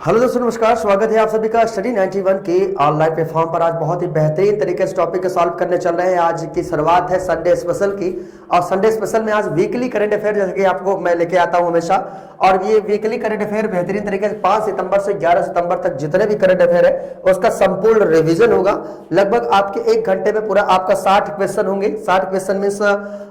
Hello दोस्तों, नमस्कार। स्वागत है आप सभी का स्टडी 91 के ऑनलाइन प्लेटफॉर्म पर। आज बहुत ही बेहतरीन तरीके से टॉपिक को सॉल्व करने चल रहे हैं। आज की शुरुआत है संडे स्पेशल की, और संडे स्पेशल में आज वीकली करंट अफेयर जैसे कि आपको मैं लेके आता हूं हमेशा। और ये वीकली करंट अफेयर बेहतरीन तरीके से 5 सितंबर से 11 सितंबर तक जितने भी करंट अफेयर है उसका संपूर्ण रिविजन होगा। लगभग आपके 1 घंटे में पूरा आपका 60 क्वेश्चन होंगे। 60 क्वेश्चन में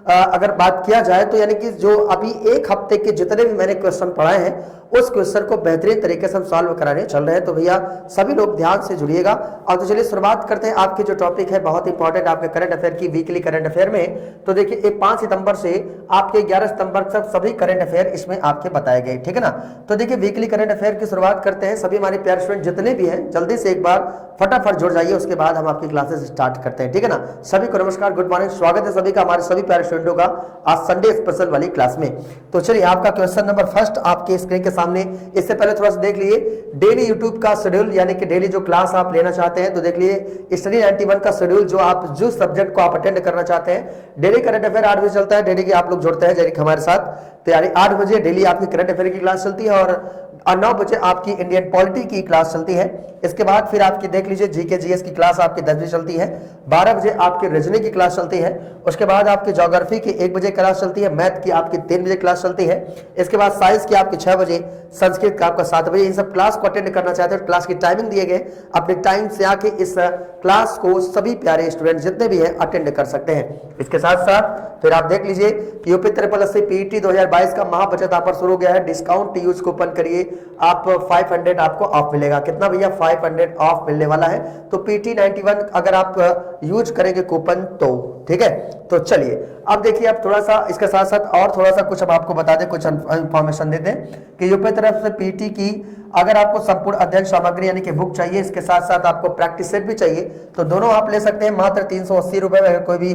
अगर बात किया जाए तो यानी कि जो अभी 1 हफ्ते के जितने भी मैंने क्वेश्चन पढ़ाए हैं उस क्वेश्चन को बेहतरीन तरीके से हम सॉल्व कराने चल रहे हैं। तो भैया सभी लोग ध्यान से जुड़िएगा। और तो चलिए शुरुआत करते हैं। आपके जो टॉपिक है बहुत इंपॉर्टेंट आपके करंट अफेयर की, वीकली करंट अफेयर में। तो देखिए 5 सितंबर से आपके 11 सितंबर तक सभी करंट अफेयर इसमें आपके बताए गए, ठीक है ना। तो देखिए वीकली करंट अफेयर की शुरुआत करते हैं। सभी हमारे प्यारे स्टूडेंट जितने भी हैं जल्दी से एक बार फटाफट जुड़ जाइए, उसके बाद हम आपकी क्लासेस स्टार्ट करते हैं, ठीक है ना। सभी को नमस्कार, गुड मॉर्निंग, स्वागत है सभी का हमारे सभी प्यारे स्टूडेंटों का आज संडे स्पेशल वाली क्लास में। तो चलिए आपका क्वेश्चन नंबर फर्स्ट आपके स्क्रीन के सामने। इससे पहले थोड़ा सा देख लिए डेली यूट्यूब का शेड्यूल, यानी कि डेली जो क्लास आप लेना चाहते हैं तो देख लिए स्टडी 91 का शेड्यूल, जो आप जिस सब्जेक्ट को आप अटेंड करना चाहते हैं। डेली करंट अफेयर 8 बजे चलता है, डेली के आप लोग जुड़ते हैं जैसे हमारे साथ। तो यानी 8 बजे डेली आपकी करंट अफेयर की क्लास चलती है, और 9 बजे आपकी इंडियन पॉलिटी की क्लास चलती है। इसके बाद फिर आपकी देख लीजिए जीके जीएस की क्लास आपकी 10 बजे चलती है। 12 बजे आपकी रीजनिंग की क्लास चलती है। उसके बाद आपकी ज्योग्राफी की 1 बजे क्लास चलती है। मैथ की आपकी 3 बजे क्लास चलती है। इसके बाद साइंस की आपकी 6 बजे, संस्कृत का आपका 7 बजे। इन सब क्लास को अटेंड करना चाहते हैं, क्लास की टाइमिंग दिए गए, अपने टाइम से आके इस क्लास को सभी प्यारे स्टूडेंट जितने भी हैं अटेंड कर सकते हैं। इसके साथ साथ फिर आप देख लीजिए यूपी 888 पीईटी 2022 का महाबचत ऑफर शुरू हो गया है। डिस्काउंट यूज कूपन करिए, आप 500 आपको ऑफ मिलेगा। कितना भैया? 500 ऑफ मिलने वाला है। तो पीटी 91 अगर आप यूज करेंगे कूपन तो, ठीक है। तो चलिए अब देखिए, आप थोड़ा सा इसके साथ साथ और थोड़ा सा कुछ हम आपको बता दें, कुछ इंफॉर्मेशन दे दें कि यूपी तरफ से पीटी की अगर आपको संपूर्ण अध्ययन सामग्री यानी कि बुक चाहिए, इसके साथ साथ आपको प्रैक्टिस सेट भी चाहिए, तो दोनों आप ले सकते हैं मात्र 380 रुपए में। अगर कोई भी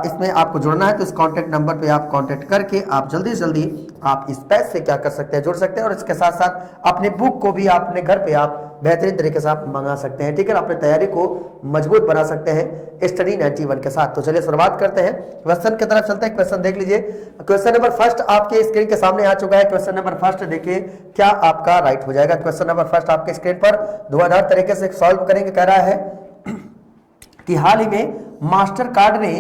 इसमें आपको जुड़ना है तो इस कॉन्टैक्ट नंबर पे आप कॉन्टैक्ट करके आप जल्दी से जल्दी आप इस पैसे से क्या कर सकते हैं, जुड़ सकते हैं। और इसके साथ साथ अपने बुक को भी अपने घर पे आप बेहतरीन तरीके से आप मंगा सकते हैं, ठीक है। अपनी तैयारी को मजबूत बना सकते हैं स्टडी 91 के साथ। तो चलिए शुरुआत करते हैं, क्वेश्चन की तरफ चलते हैं। क्वेश्चन देख लीजिए, क्वेश्चन नंबर फर्स्ट आपके स्क्रीन के सामने आ चुका है। क्वेश्चन नंबर फर्स्ट देखिए क्या आपका राइट हो जाएगा। क्वेश्चन नंबर फर्स्ट आपके स्क्रीन पर धुआंधार तरीके से सॉल्व करेंगे। कह रहा है कि हाल ही में मास्टर कार्ड ने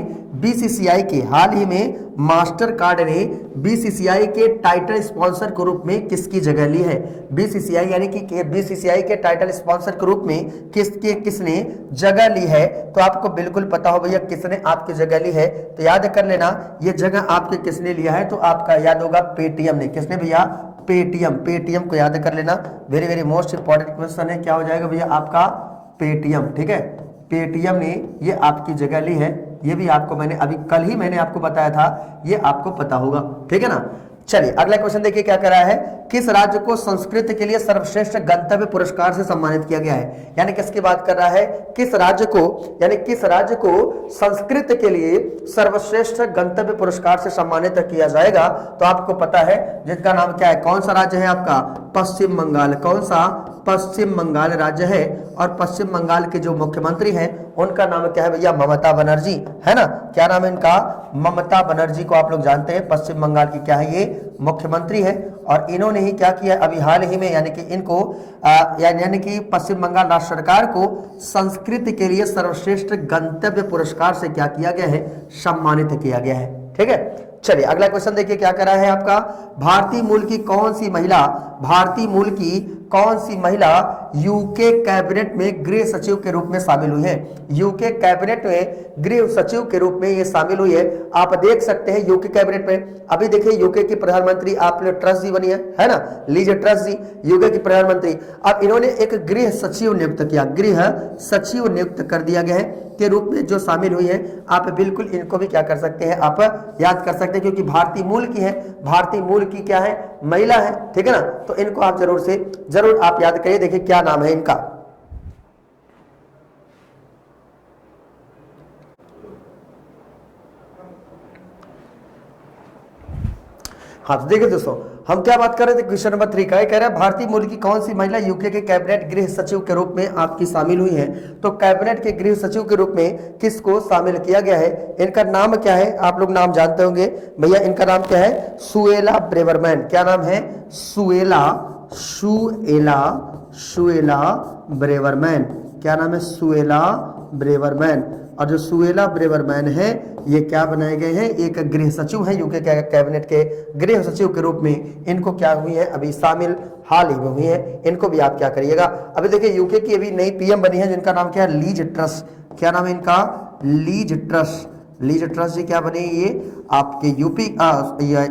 बीसीसीआई के टाइटल स्पॉन्सर के रूप में किसकी जगह ली है। बीसीसीआई यानी कि बीसीसीआई के टाइटल स्पॉन्सर के रूप में किसने जगह ली है। तो आपको बिल्कुल पता हो भैया किसने आपकी जगह ली है, तो याद कर लेना ये जगह आपके किसने लिया है। तो आपका याद होगा पेटीएम ने। किसने भैया? पेटीएम को याद कर लेना। Very very most important question है। क्या हो जाएगा भैया? आपका पेटीएम, ठीक है। पेटीएम ने ये आपकी जगह ली है। ये भी आपको मैंने अभी कल ही मैंने आपको बताया था, ये आपको पता होगा, ठीक है ना। चलिए अगला क्वेश्चन देखिए क्या कर रहा है। किस राज्य को संस्कृत के लिए सर्वश्रेष्ठ गंतव्य पुरस्कार से सम्मानित किया गया है। यानी किसकी बात कर रहा है? किस राज्य को संस्कृत के लिए सर्वश्रेष्ठ गंतव्य पुरस्कार से सम्मानित किया जाएगा। तो आपको पता है जिसका नाम क्या है, कौन सा राज्य है आपका? पश्चिम बंगाल। कौन सा? पश्चिम बंगाल राज्य है। और पश्चिम बंगाल के जो मुख्यमंत्री हैं उनका नाम क्या है भैया? ममता बनर्जी, है ना। क्या नाम है इनका? ममता बनर्जी को आप लोग जानते हैं। पश्चिम बंगाल की क्या है? ये मुख्यमंत्री है। और इन्होंने ही क्या किया अभी हाल ही में, यानी कि इनको यानी कि पश्चिम बंगाल राज्य सरकार को संस्कृत के लिए सर्वश्रेष्ठ गंतव्य पुरस्कार से क्या किया गया है? सम्मानित किया गया है, ठीक है। चलिए अगला क्वेश्चन देखिए क्या कर रहा है आपका। भारतीय मूल की कौन सी महिला यूके कैबिनेट में गृह सचिव के रूप में शामिल हुई है। यूके कैबिनेट में गृह सचिव के रूप में ये शामिल हुई है। आप देख सकते हैं यूके कैबिनेट में अभी देखिए यूके की प्रधानमंत्री आपने ट्रस जी बनी है ना, लीजिए ट्रस जी यूके की प्रधानमंत्री। अब इन्होंने एक गृह सचिव नियुक्त किया, गृह सचिव नियुक्त कर दिया गया है के रूप में जो शामिल हुई है। आप बिल्कुल इनको भी क्या कर सकते हैं, आप याद कर सकते हैं, क्योंकि भारतीय मूल की है। भारतीय मूल की क्या है? महिला है, ठीक है ना। तो इनको आप जरूर आप याद करिए। देखिए क्या नाम है इनका। हाँ तो देखिए दोस्तों, हम क्या बात कर रहे थे, क्वेश्चन नंबर 3 का कह रहा है भारतीय मूल की कौन सी महिला यूके के कैबिनेट गृह सचिव के रूप में आपकी शामिल हुई है। तो कैबिनेट के गृह सचिव के रूप में किसको शामिल किया गया है, इनका नाम क्या है, आप लोग नाम जानते होंगे भैया, इनका नाम क्या है, सुएला ब्रेवरमैन। क्या नाम है, सुएला सुएला सुएला ब्रेवरमैन। क्या नाम है? Suella Braverman. और जो सुएला ब्रेवरमैन है ये क्या बनाए गए हैं? एक गृह सचिव है, यूके कैबिनेट के गृह सचिव के रूप में इनको क्या हुई है अभी शामिल हाल ही में हुई है। इनको भी आप क्या करिएगा, अभी देखिए यूके की अभी नई पीएम बनी है जिनका नाम क्या है? Lease truss. क्या नाम है इनका? Lease truss. लीज ट्रस जी क्या बनी? ये आपके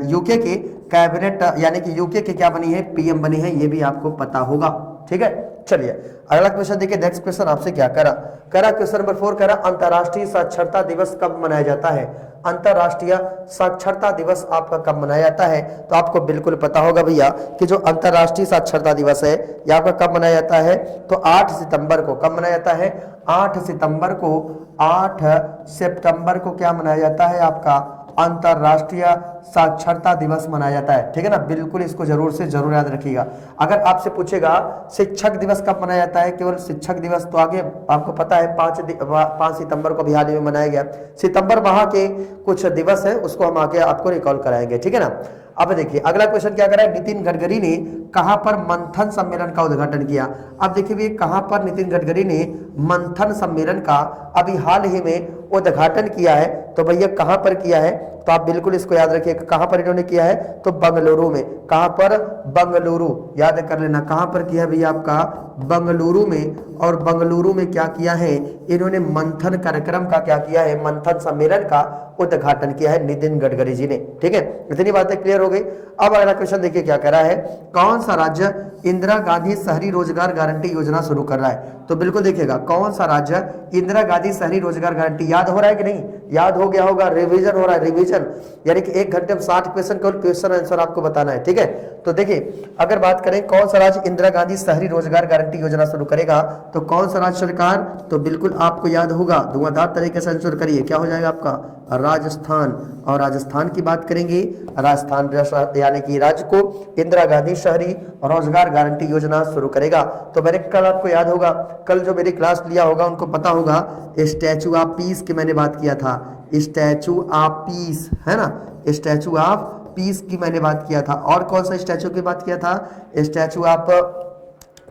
यूके के कैबिनेट यानी कि यूके के क्या बनी है? पीएम बनी है। ये भी आपको पता होगा। ठीक है, चलिए अगला क्वेश्चन देखिए। नेक्स्ट क्वेश्चन आपसे क्या करा क्वेश्चन नंबर 4 करा अंतर्राष्ट्रीय साक्षरता दिवस कब मनाया जाता है? अंतर्राष्ट्रीय साक्षरता दिवस आपका कब मनाया जाता है? तो आपको बिल्कुल पता होगा भैया कि जो अंतर्राष्ट्रीय साक्षरता दिवस है ये आपका कब मनाया जाता है? तो 8 सितंबर को। कब मनाया जाता है? 8 सितंबर को। 8 सितंबर को क्या मनाया जाता है? आपका अंतर्राष्ट्रीय साक्षरता दिवस मनाया जाता है। ठीक है ना, बिल्कुल इसको जरूर से जरूर याद रखिएगा। अगर आपसे पूछेगा शिक्षक दिवस कब मनाया जाता है, केवल शिक्षक दिवस तो आगे आपको पता है 5 सितंबर को भी हाल ही में मनाया गया। सितंबर माह के कुछ दिवस है उसको हम आगे आपको रिकॉल कराएंगे। ठीक है ना। अब देखिए अगला क्वेश्चन क्या करा है? नितिन गडकरी ने कहां पर मंथन सम्मेलन का उद्घाटन किया? अब देखिए भी कहां पर नितिन गडकरी ने मंथन सम्मेलन का अभी हाल ही में उद्घाटन किया है? तो भैया कहां पर किया है? तो आप बिल्कुल इसको याद रखिएगा। कहां पर इन्होंने किया है? तो बंगलुरु में। कहां पर? बंगलुरु। याद कर लेना कहां पर किया भैया? आपका बंगलुरु में। और बंगलुरु में क्या किया है? इन्होंने मंथन कार्यक्रम का क्या किया है? मंथन सम्मेलन का उद्घाटन किया है नितिन गडकरी जी ने। ठीक है, इतनी बातें क्लियर हो गई। अब अगला क्वेश्चन देखिए क्या करा है? कौन सा राज्य इंदिरा गांधी शहरी रोजगार गारंटी योजना शुरू कर रहा है? तो बिल्कुल देखिएगा कौन सा राज्य इंदिरा गांधी शहरी रोजगार गारंटी, याद हो रहा है कि नहीं? याद हो गया होगा, रिवीजन हो रहा है। रिवीजन यानी कि 1 घंटे में 60 क्वेश्चन केवल क्वेश्चन आंसर आपको बताना है। ठीक है, तो देखिए अगर बात करें कौन सा राज्य इंदिरा गांधी शहरी रोजगार गारंटी योजना शुरू करेगा, तो कौन सा राज्य सरकार? तो बिल्कुल आपको याद होगा, धुआंधार तरीके से आंसर करिए। क्या हो जाएगा आपका? राजस्थान। और राजस्थान की बात करेंगे, राजस्थान यानी कि राज्य को इंदिरा गांधी शहरी रोजगार गारंटी योजना शुरू करेगा। तो मैंने कल आपको याद होगा, कल जो मेरी क्लास लिया होगा उनको पता होगा स्टैचू ऑफ पीस की मैंने बात किया था। स्टैचू ऑफ पीस है ना, स्टैचू ऑफ पीस की मैंने बात किया था। और कौन सा स्टैचू की बात किया था? स्टैचू ऑफ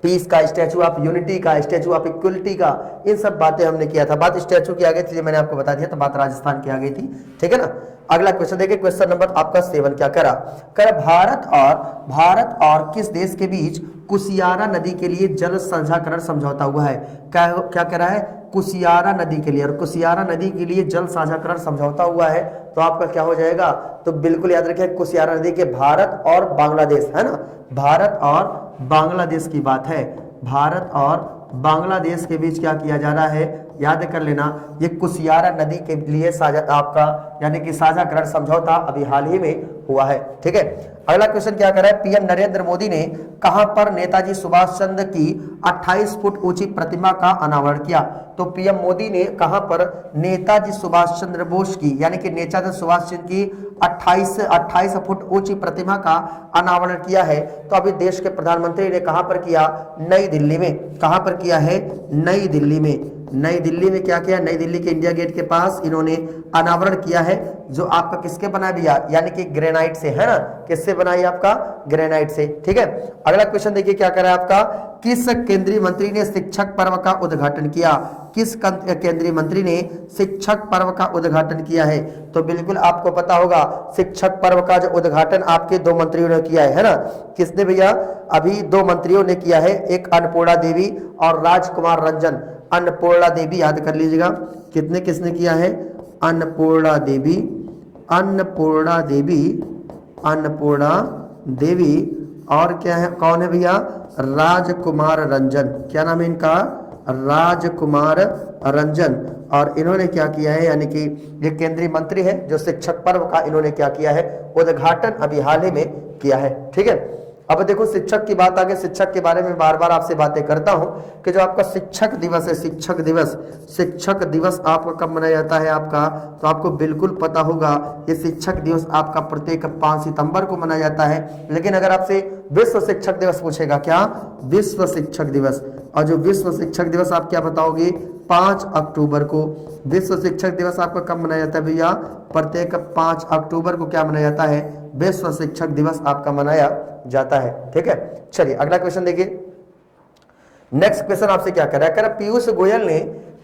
पीस का, स्टैचू ऑफ यूनिटी का, स्टैचू ऑफ इक्वलिटी का, इन सब बातें हमने किया था। बात स्टैचू की आ गई थी, मैंने आपको बता दिया, तो बात राजस्थान की आ गई थी। ठीक है ना। अगला क्वेश्चन देखिए, क्वेश्चन नंबर आपका 7 क्या करा? भारत और किस देश के बीच कुशियारा नदी के लिए जल साझाकरण समझौता हुआ है? क्या कह रहा है? कुशियारा नदी के लिए, और कुशियारा नदी के लिए जल साझाकरण समझौता हुआ है। तो आपका क्या हो जाएगा? तो बिल्कुल याद रखिए कुशियारा नदी के भारत और बांग्लादेश है ना, भारत और बांग्लादेश की बात है। भारत और बांग्लादेश के बीच क्या किया जा रहा है? याद कर लेना, ये कुशियारा नदी के लिए साझा आपका यानी कि साझाकरण समझौता अभी हाल ही में हुआ है। ठीक है, अगला क्वेश्चन क्या कर रहा है? पीएम नरेंद्र मोदी ने कहां पर नेताजी सुभाष चंद्र की 28 फुट ऊंची प्रतिमा का अनावरण किया? तो पीएम मोदी ने कहां पर नेताजी सुभाष चंद्र बोस की यानी कि नेताजी सुभाष चंद्र की 28 फुट ऊंची प्रतिमा का अनावरण किया है? तो अभी देश के प्रधानमंत्री ने कहां पर किया? नई दिल्ली में। कहां पर किया है? नई दिल्ली में। नई दिल्ली में क्या किया? नई दिल्ली के इंडिया गेट के पास इन्होंने अनावरण किया है, जो आपका किसके बना भैया? यानी कि ग्रेनाइट से है ना। किससे बनाई? आपका ग्रेनाइट से। ठीक है, अगला क्वेश्चन देखिए क्या कर रहा है आपका? किस केंद्रीय मंत्री ने शिक्षक पर्व का उद्घाटन किया? किस केंद्रीय मंत्री ने शिक्षक पर्व का उद्घाटन किया है? तो बिल्कुल आपको पता होगा शिक्षक पर्व का जो उद्घाटन आपके 2 मंत्रियों ने किया है ना। किसने भैया? अभी 2 मंत्रियों ने किया है, एक अन्नपूर्णा देवी और राजकुमार रंजन। अन्नपूर्णा देवी याद कर लीजिएगा, किसने किया है? अन्नपूर्णा देवी, अन्नपूर्णा देवी, अन्नपूर्णा देवी। और क्या है? कौन है भैया? राजकुमार रंजन। क्या नाम है इनका? राजकुमार रंजन। और इन्होंने क्या किया है? यानी कि ये केंद्रीय मंत्री है जो शिक्षक पर्व का इन्होंने क्या किया है? उद्घाटन अभी हाल ही में किया है। ठीक है, अब देखो शिक्षक की बात आगे, शिक्षक के बारे में बार बार आपसे बातें करता हूं कि जो आपका शिक्षक दिवस है, शिक्षक दिवस आपका कब मनाया जाता है आपका? तो आपको बिल्कुल पता होगा ये शिक्षक दिवस आपका प्रत्येक 5 सितंबर को मनाया जाता है। लेकिन अगर आपसे विश्व शिक्षक दिवस पूछेगा, क्या विश्व शिक्षक दिवस, और जो विश्व शिक्षक दिवस आप क्या बताओगे, 5 अक्टूबर को। विश्व शिक्षक दिवस आपका कब मनाया जाता है भैया, प्रत्येक 5 अक्टूबर को क्या मनाया जाता है, विश्व शिक्षक दिवस आपका मनाया जाता है। ठीक है, चलिए अगला क्वेश्चन देखिए। नेक्स्ट क्वेश्चन आपसे क्या कर रहा है, कह रहा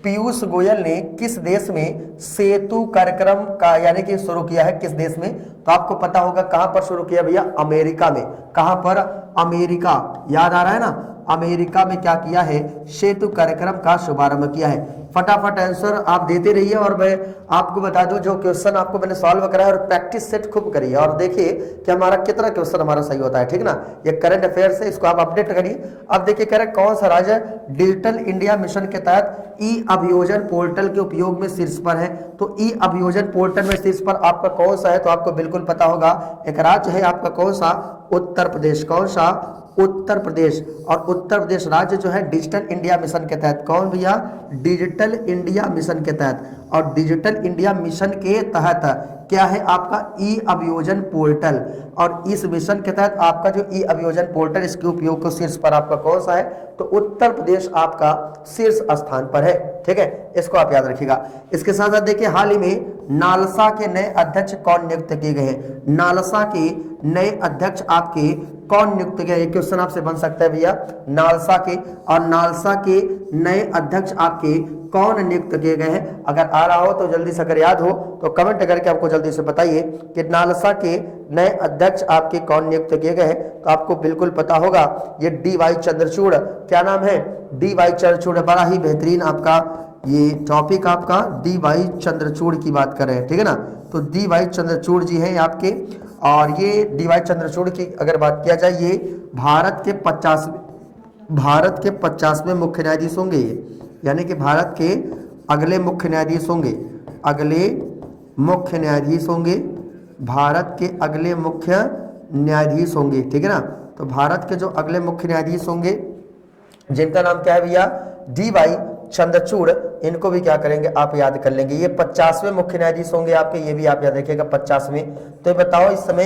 पीयूष गोयल ने किस देश में सेतु कार्यक्रम का यानी कि शुरू किया है, किस देश में, तो आपको पता होगा कहां पर शुरू किया भैया, अमेरिका में। कहां पर, अमेरिका, याद आ रहा है ना, अमेरिका में क्या किया है, सेतु कार्यक्रम का शुभारंभ किया है। फटाफट आंसर आप देते रहिए और मैं आपको बता दूं जो क्वेश्चन आपको मैंने सॉल्व करा है और प्रैक्टिस सेट खूब करिए और देखिए कि हमारा कितना क्वेश्चन हमारा सही होता है। ठीक ना, ये करंट अफेयर्स है, इसको आप अपडेट करिए। अब देखिए कह रहे कौन सा राज्य डिजिटल इंडिया मिशन के तहत ई अभियोजन पोर्टल के उपयोग में शीर्ष पर है, तो ई अभियोजन पोर्टल में शीर्ष पर आपका कौन सा है, तो आपको बिल्कुल पता होगा एक राज्य है आपका कौन सा, उत्तर प्रदेश। कौन सा, उत्तर प्रदेश। और उत्तर प्रदेश राज्य जो है डिजिटल इंडिया मिशन के तहत, कौन भैया, डिजिटल इंडिया मिशन के तहत, और डिजिटल इंडिया मिशन के तहत क्या है आपका ई अभियोजन पोर्टल, और इस मिशन के तहत आपका जो ई अभियोजन पोर्टल इसके उपयोग को शीर्ष पर आपका कौन सा है, तो उत्तर प्रदेश आपका शीर्ष स्थान पर है। ठीक है, इसको आप याद रखिएगा। इसके साथ साथ देखिए हाल ही में नालसा के नए अध्यक्ष कौन नियुक्त किए गए हैं, नालसा के नए अध्यक्ष आपके कौन नियुक्त किए गए, क्वेश्चन आपसे बन सकता है भैया, नालसा के, और नालसा के नए अध्यक्ष आपके कौन नियुक्त किए गए हैं। अगर आ रहा हो तो जल्दी से, अगर याद हो तो कमेंट करके आपको जल्दी से बताइए कि नालसा के नए अध्यक्ष आपके कौन नियुक्त किए गए हैं, तो आपको बिल्कुल पता होगा ये डी.वाई. चंद्रचूड़। क्या नाम है, डी.वाई. चंद्रचूड़। बड़ा ही बेहतरीन आपका ये टॉपिक आपका डी.वाई. चंद्रचूड़ की बात कर रहे हैं। ठीक है ना, तो डी.वाई. चंद्रचूड़ जी हैं आपके, और ये डी.वाई. चंद्रचूड़ की अगर बात किया जाए ये भारत के 50वें मुख्य न्यायाधीश होंगे, यानी कि भारत के अगले मुख्य न्यायाधीश होंगे, अगले मुख्य न्यायाधीश होंगे, भारत के अगले मुख्य न्यायाधीश होंगे। ठीक है ना, तो भारत के जो अगले मुख्य न्यायाधीश होंगे जिनका नाम क्या है भैया, डी.वाई. चंद्रचूड़, इनको भी क्या करेंगे आप याद कर लेंगे। ये 50वें मुख्य न्यायाधीश होंगे आपके, ये भी आप याद रखिएगा 50वें। तो बताओ इस समय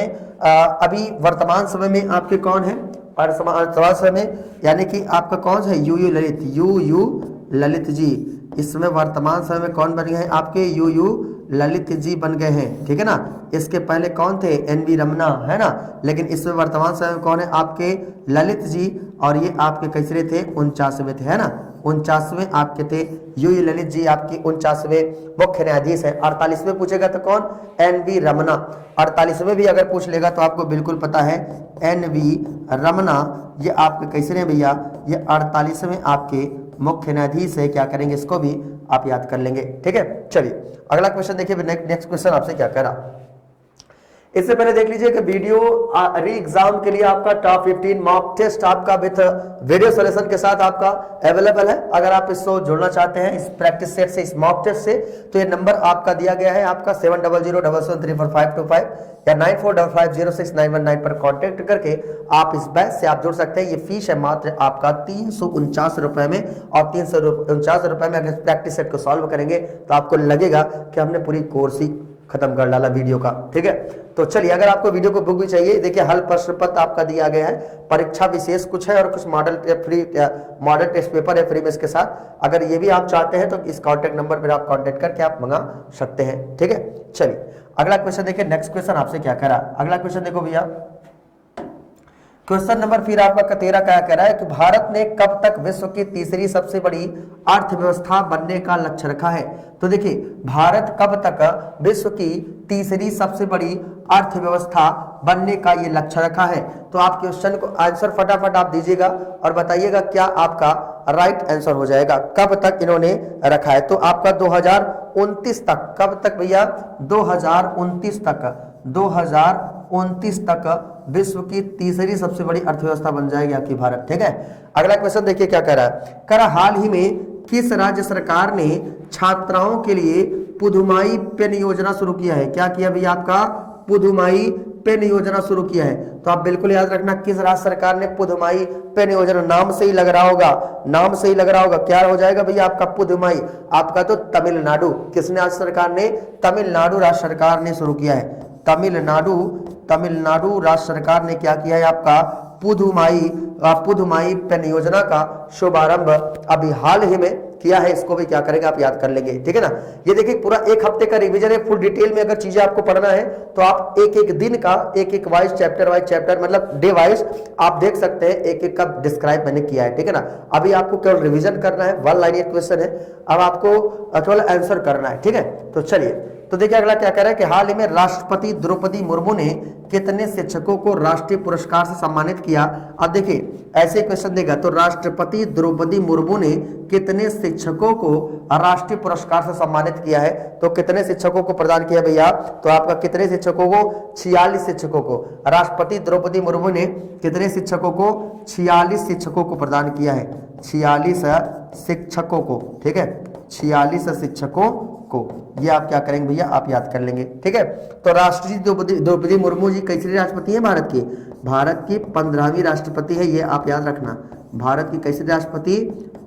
अभी वर्तमान समय में आपके कौन है, वर्तमान समय में यानी कि आपका कौन सा है, यू ललित, यू ललित जी। इस समय वर्तमान समय में कौन बन गए हैं आपके, यू ललित जी बन गए हैं। ठीक है ना, इसके पहले कौन थे, एन.वी. रमना, है ना, लेकिन इसमें वर्तमान समय में कौन है आपके, ललित जी, और ये आपके कैसे थे, 49वें थे, है ना, 49वें आपके थे यू ललित जी, आपकी 49वें मुख्य न्यायाधीश है। 48वें पूछेगा तो कौन, एन.वी. रमना। 48वें भी अगर पूछ लेगा तो आपको बिल्कुल पता है एन.वी. रमना, ये आपके कैसे हैं भैया, ये 48वें आपके मुख्य न्यायाधीश है। क्या करेंगे, इसको भी आप याद कर लेंगे। ठीक है, चलिए अगला क्वेश्चन देखिए। नेक्स्ट क्वेश्चन आपसे क्या कह रहा, इससे पहले देख लीजिए कि वीडियो री एग्जाम के लिए आपका टॉप 15 मॉक टेस्ट आपका विथ वीडियो सॉल्यूशन के साथ आपका अवेलेबल है। अगर आप इसको जुड़ना चाहते हैं इस प्रैक्टिस सेट से, इस मॉक टेस्ट से, तो ये नंबर आपका दिया गया है आपका 7007734525 या 9455069119 पर कांटेक्ट करके आप इस बैच से आप जुड़ सकते हैं। ये फीस है मात्र आपका 349 रुपए में, और 349 रुपए में अगर प्रैक्टिस सेट को सॉल्व करेंगे तो आपको लगेगा कि हमने पूरी कोर्स ही खत्म कर डाला वीडियो का। ठीक है, तो चलिए अगर आपको वीडियो को बुक भी चाहिए, देखिए हल प्रश्न पत्र आपका दिया गया है, परीक्षा विशेष कुछ है और कुछ मॉडल टेस्ट पेपर है फ्री में इसके साथ। अगर ये भी आप चाहते हैं तो इस कांटेक्ट नंबर पर आप कांटेक्ट करके आप मंगा सकते हैं। ठीक है, चलिए अगला क्वेश्चन देखिए। नेक्स्ट क्वेश्चन आपसे क्या कह रहा है, अगला क्वेश्चन देखो भैया, क्वेश्चन नंबर फिर आपका 13 क्या कह रहा है कि भारत ने कब तक विश्व की तीसरी सबसे बड़ी अर्थव्यवस्था बनने का लक्ष्य रखा है। तो देखिए भारत कब तक विश्व की तीसरी सबसे बड़ी अर्थव्यवस्था बनने का ये लक्ष्य रखा है। तो आप क्वेश्चन को आंसर फटाफट आप दीजिएगा और बताइएगा क्या आपका राइट आंसर हो जाएगा। कब तक इन्होंने रखा है, तो आपका 2029 तक, कब तक भैया, 2029 तक विश्व की तीसरी सबसे बड़ी अर्थव्यवस्था बन जाएगी आपकी भारत। ठीक है, अगला क्वेश्चन देखिए क्या कह रहा है, कह रहा हाल ही में किस राज्य सरकार ने छात्राओं के लिए पुदुमाई पेन योजना शुरू किया है। क्या किया भैया, आपका पुदुमाई पेन योजना शुरू किया है। तो आप बिल्कुल याद रखना किस राज्य सरकार ने पुदुमाई पेन योजना, नाम से ही लग रहा होगा, नाम से ही लग रहा होगा, क्या हो जाएगा भैया आपका पुदुमाई, आपका तो तमिलनाडु। किसने राज्य सरकार ने, तमिलनाडु राज्य सरकार ने शुरू किया है। तमिलनाडु राज्य सरकार ने क्या किया है आपका पुधुमाई पेन योजना का शुभारंभ अभी हाल ही में किया है। इसको भी क्या करेंगे आप याद कर लेंगे, ठीक है ना। ये देखिए पूरा एक हफ्ते का रिवीजन है, फुल डिटेल में अगर चीजें आपको पढ़ना है तो आप एक एक दिन का एक एक वाइज चैप्टर मतलब डे वाइज आप देख सकते हैं, एक एक का डिस्क्राइब मैंने किया है, ठीक है ना। अभी आपको केवल रिवीजन करना है, वन लाइनर क्वेश्चन है, अब आपको केवल आंसर करना है, ठीक है। तो चलिए, तो देखिए अगला क्या कह रहा है कि हाल ही में राष्ट्रपति द्रौपदी मुर्मू ने कितने शिक्षकों को राष्ट्रीय पुरस्कार से सम्मानित किया। अब देखिए ऐसे क्वेश्चन देगा तो राष्ट्रपति द्रौपदी मुर्मू ने कितने शिक्षकों को राष्ट्रीय पुरस्कार से सम्मानित किया है, तो कितने शिक्षकों को प्रदान किया भैया, तो आपका कितने शिक्षकों को, 46 शिक्षकों को। राष्ट्रपति द्रौपदी मुर्मू ने कितने शिक्षकों को, 46 शिक्षकों को प्रदान किया है, 46 शिक्षकों को, ठीक है, 46 शिक्षकों को। ये आप क्या करेंगे भैया, आप याद कर लेंगे, ठीक है। तो राष्ट्रपति द्रौपदी मुर्मू जी कैसी राष्ट्रपति है, भारत की 15वीं राष्ट्रपति है, ये आप याद रखना। भारत की कैसी राष्ट्रपति,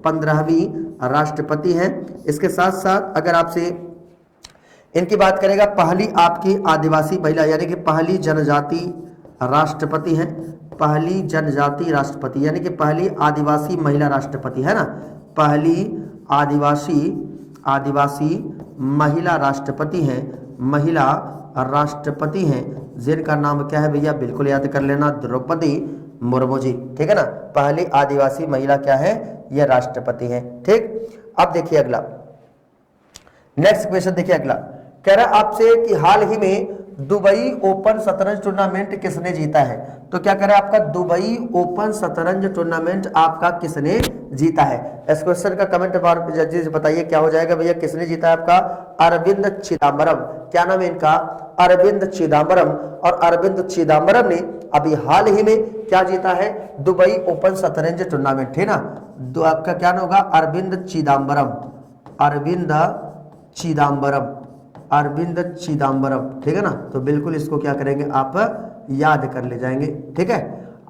15वीं राष्ट्रपति है। इसके साथ साथ अगर आपसे इनकी बात करेगा, पहली आपकी आदिवासी महिला यानी कि पहली जनजाति राष्ट्रपति है, पहली जनजाति राष्ट्रपति यानी कि पहली आदिवासी महिला राष्ट्रपति है ना, पहली आदिवासी महिला राष्ट्रपति हैं, महिला राष्ट्रपति हैं, जिनका नाम क्या है भैया, बिल्कुल याद कर लेना, द्रौपदी मुर्मू जी, ठीक है ना। पहली आदिवासी महिला क्या है, यह राष्ट्रपति हैं, ठीक। अब देखिए अगला नेक्स्ट क्वेश्चन, देखिए अगला कह रहा है आपसे कि हाल ही में दुबई ओपन शतरंज टूर्नामेंट किसने जीता है। तो क्या कह रहा है आपका, दुबई ओपन शतरंज टूर्नामेंट आपका किसने जीता है। इस क्वेश्चन का कमेंट बार जल्दी से बताइए क्या हो जाएगा भैया, किसने जीता है आपका, अरविंद चिदम्बरम। क्या नाम है इनका, अरविंद चिदम्बरम। और अरविंद चिदम्बरम ने अभी हाल ही में क्या जीता है, दुबई ओपन शतरंज टूर्नामेंट, है ना। आपका क्या नाम होगा, अरविंद चिदम्बरम, अरविंद चिदम्बरम, ठीक है ना। तो बिल्कुल इसको क्या करेंगे आप याद कर ले जाएंगे, ठीक है।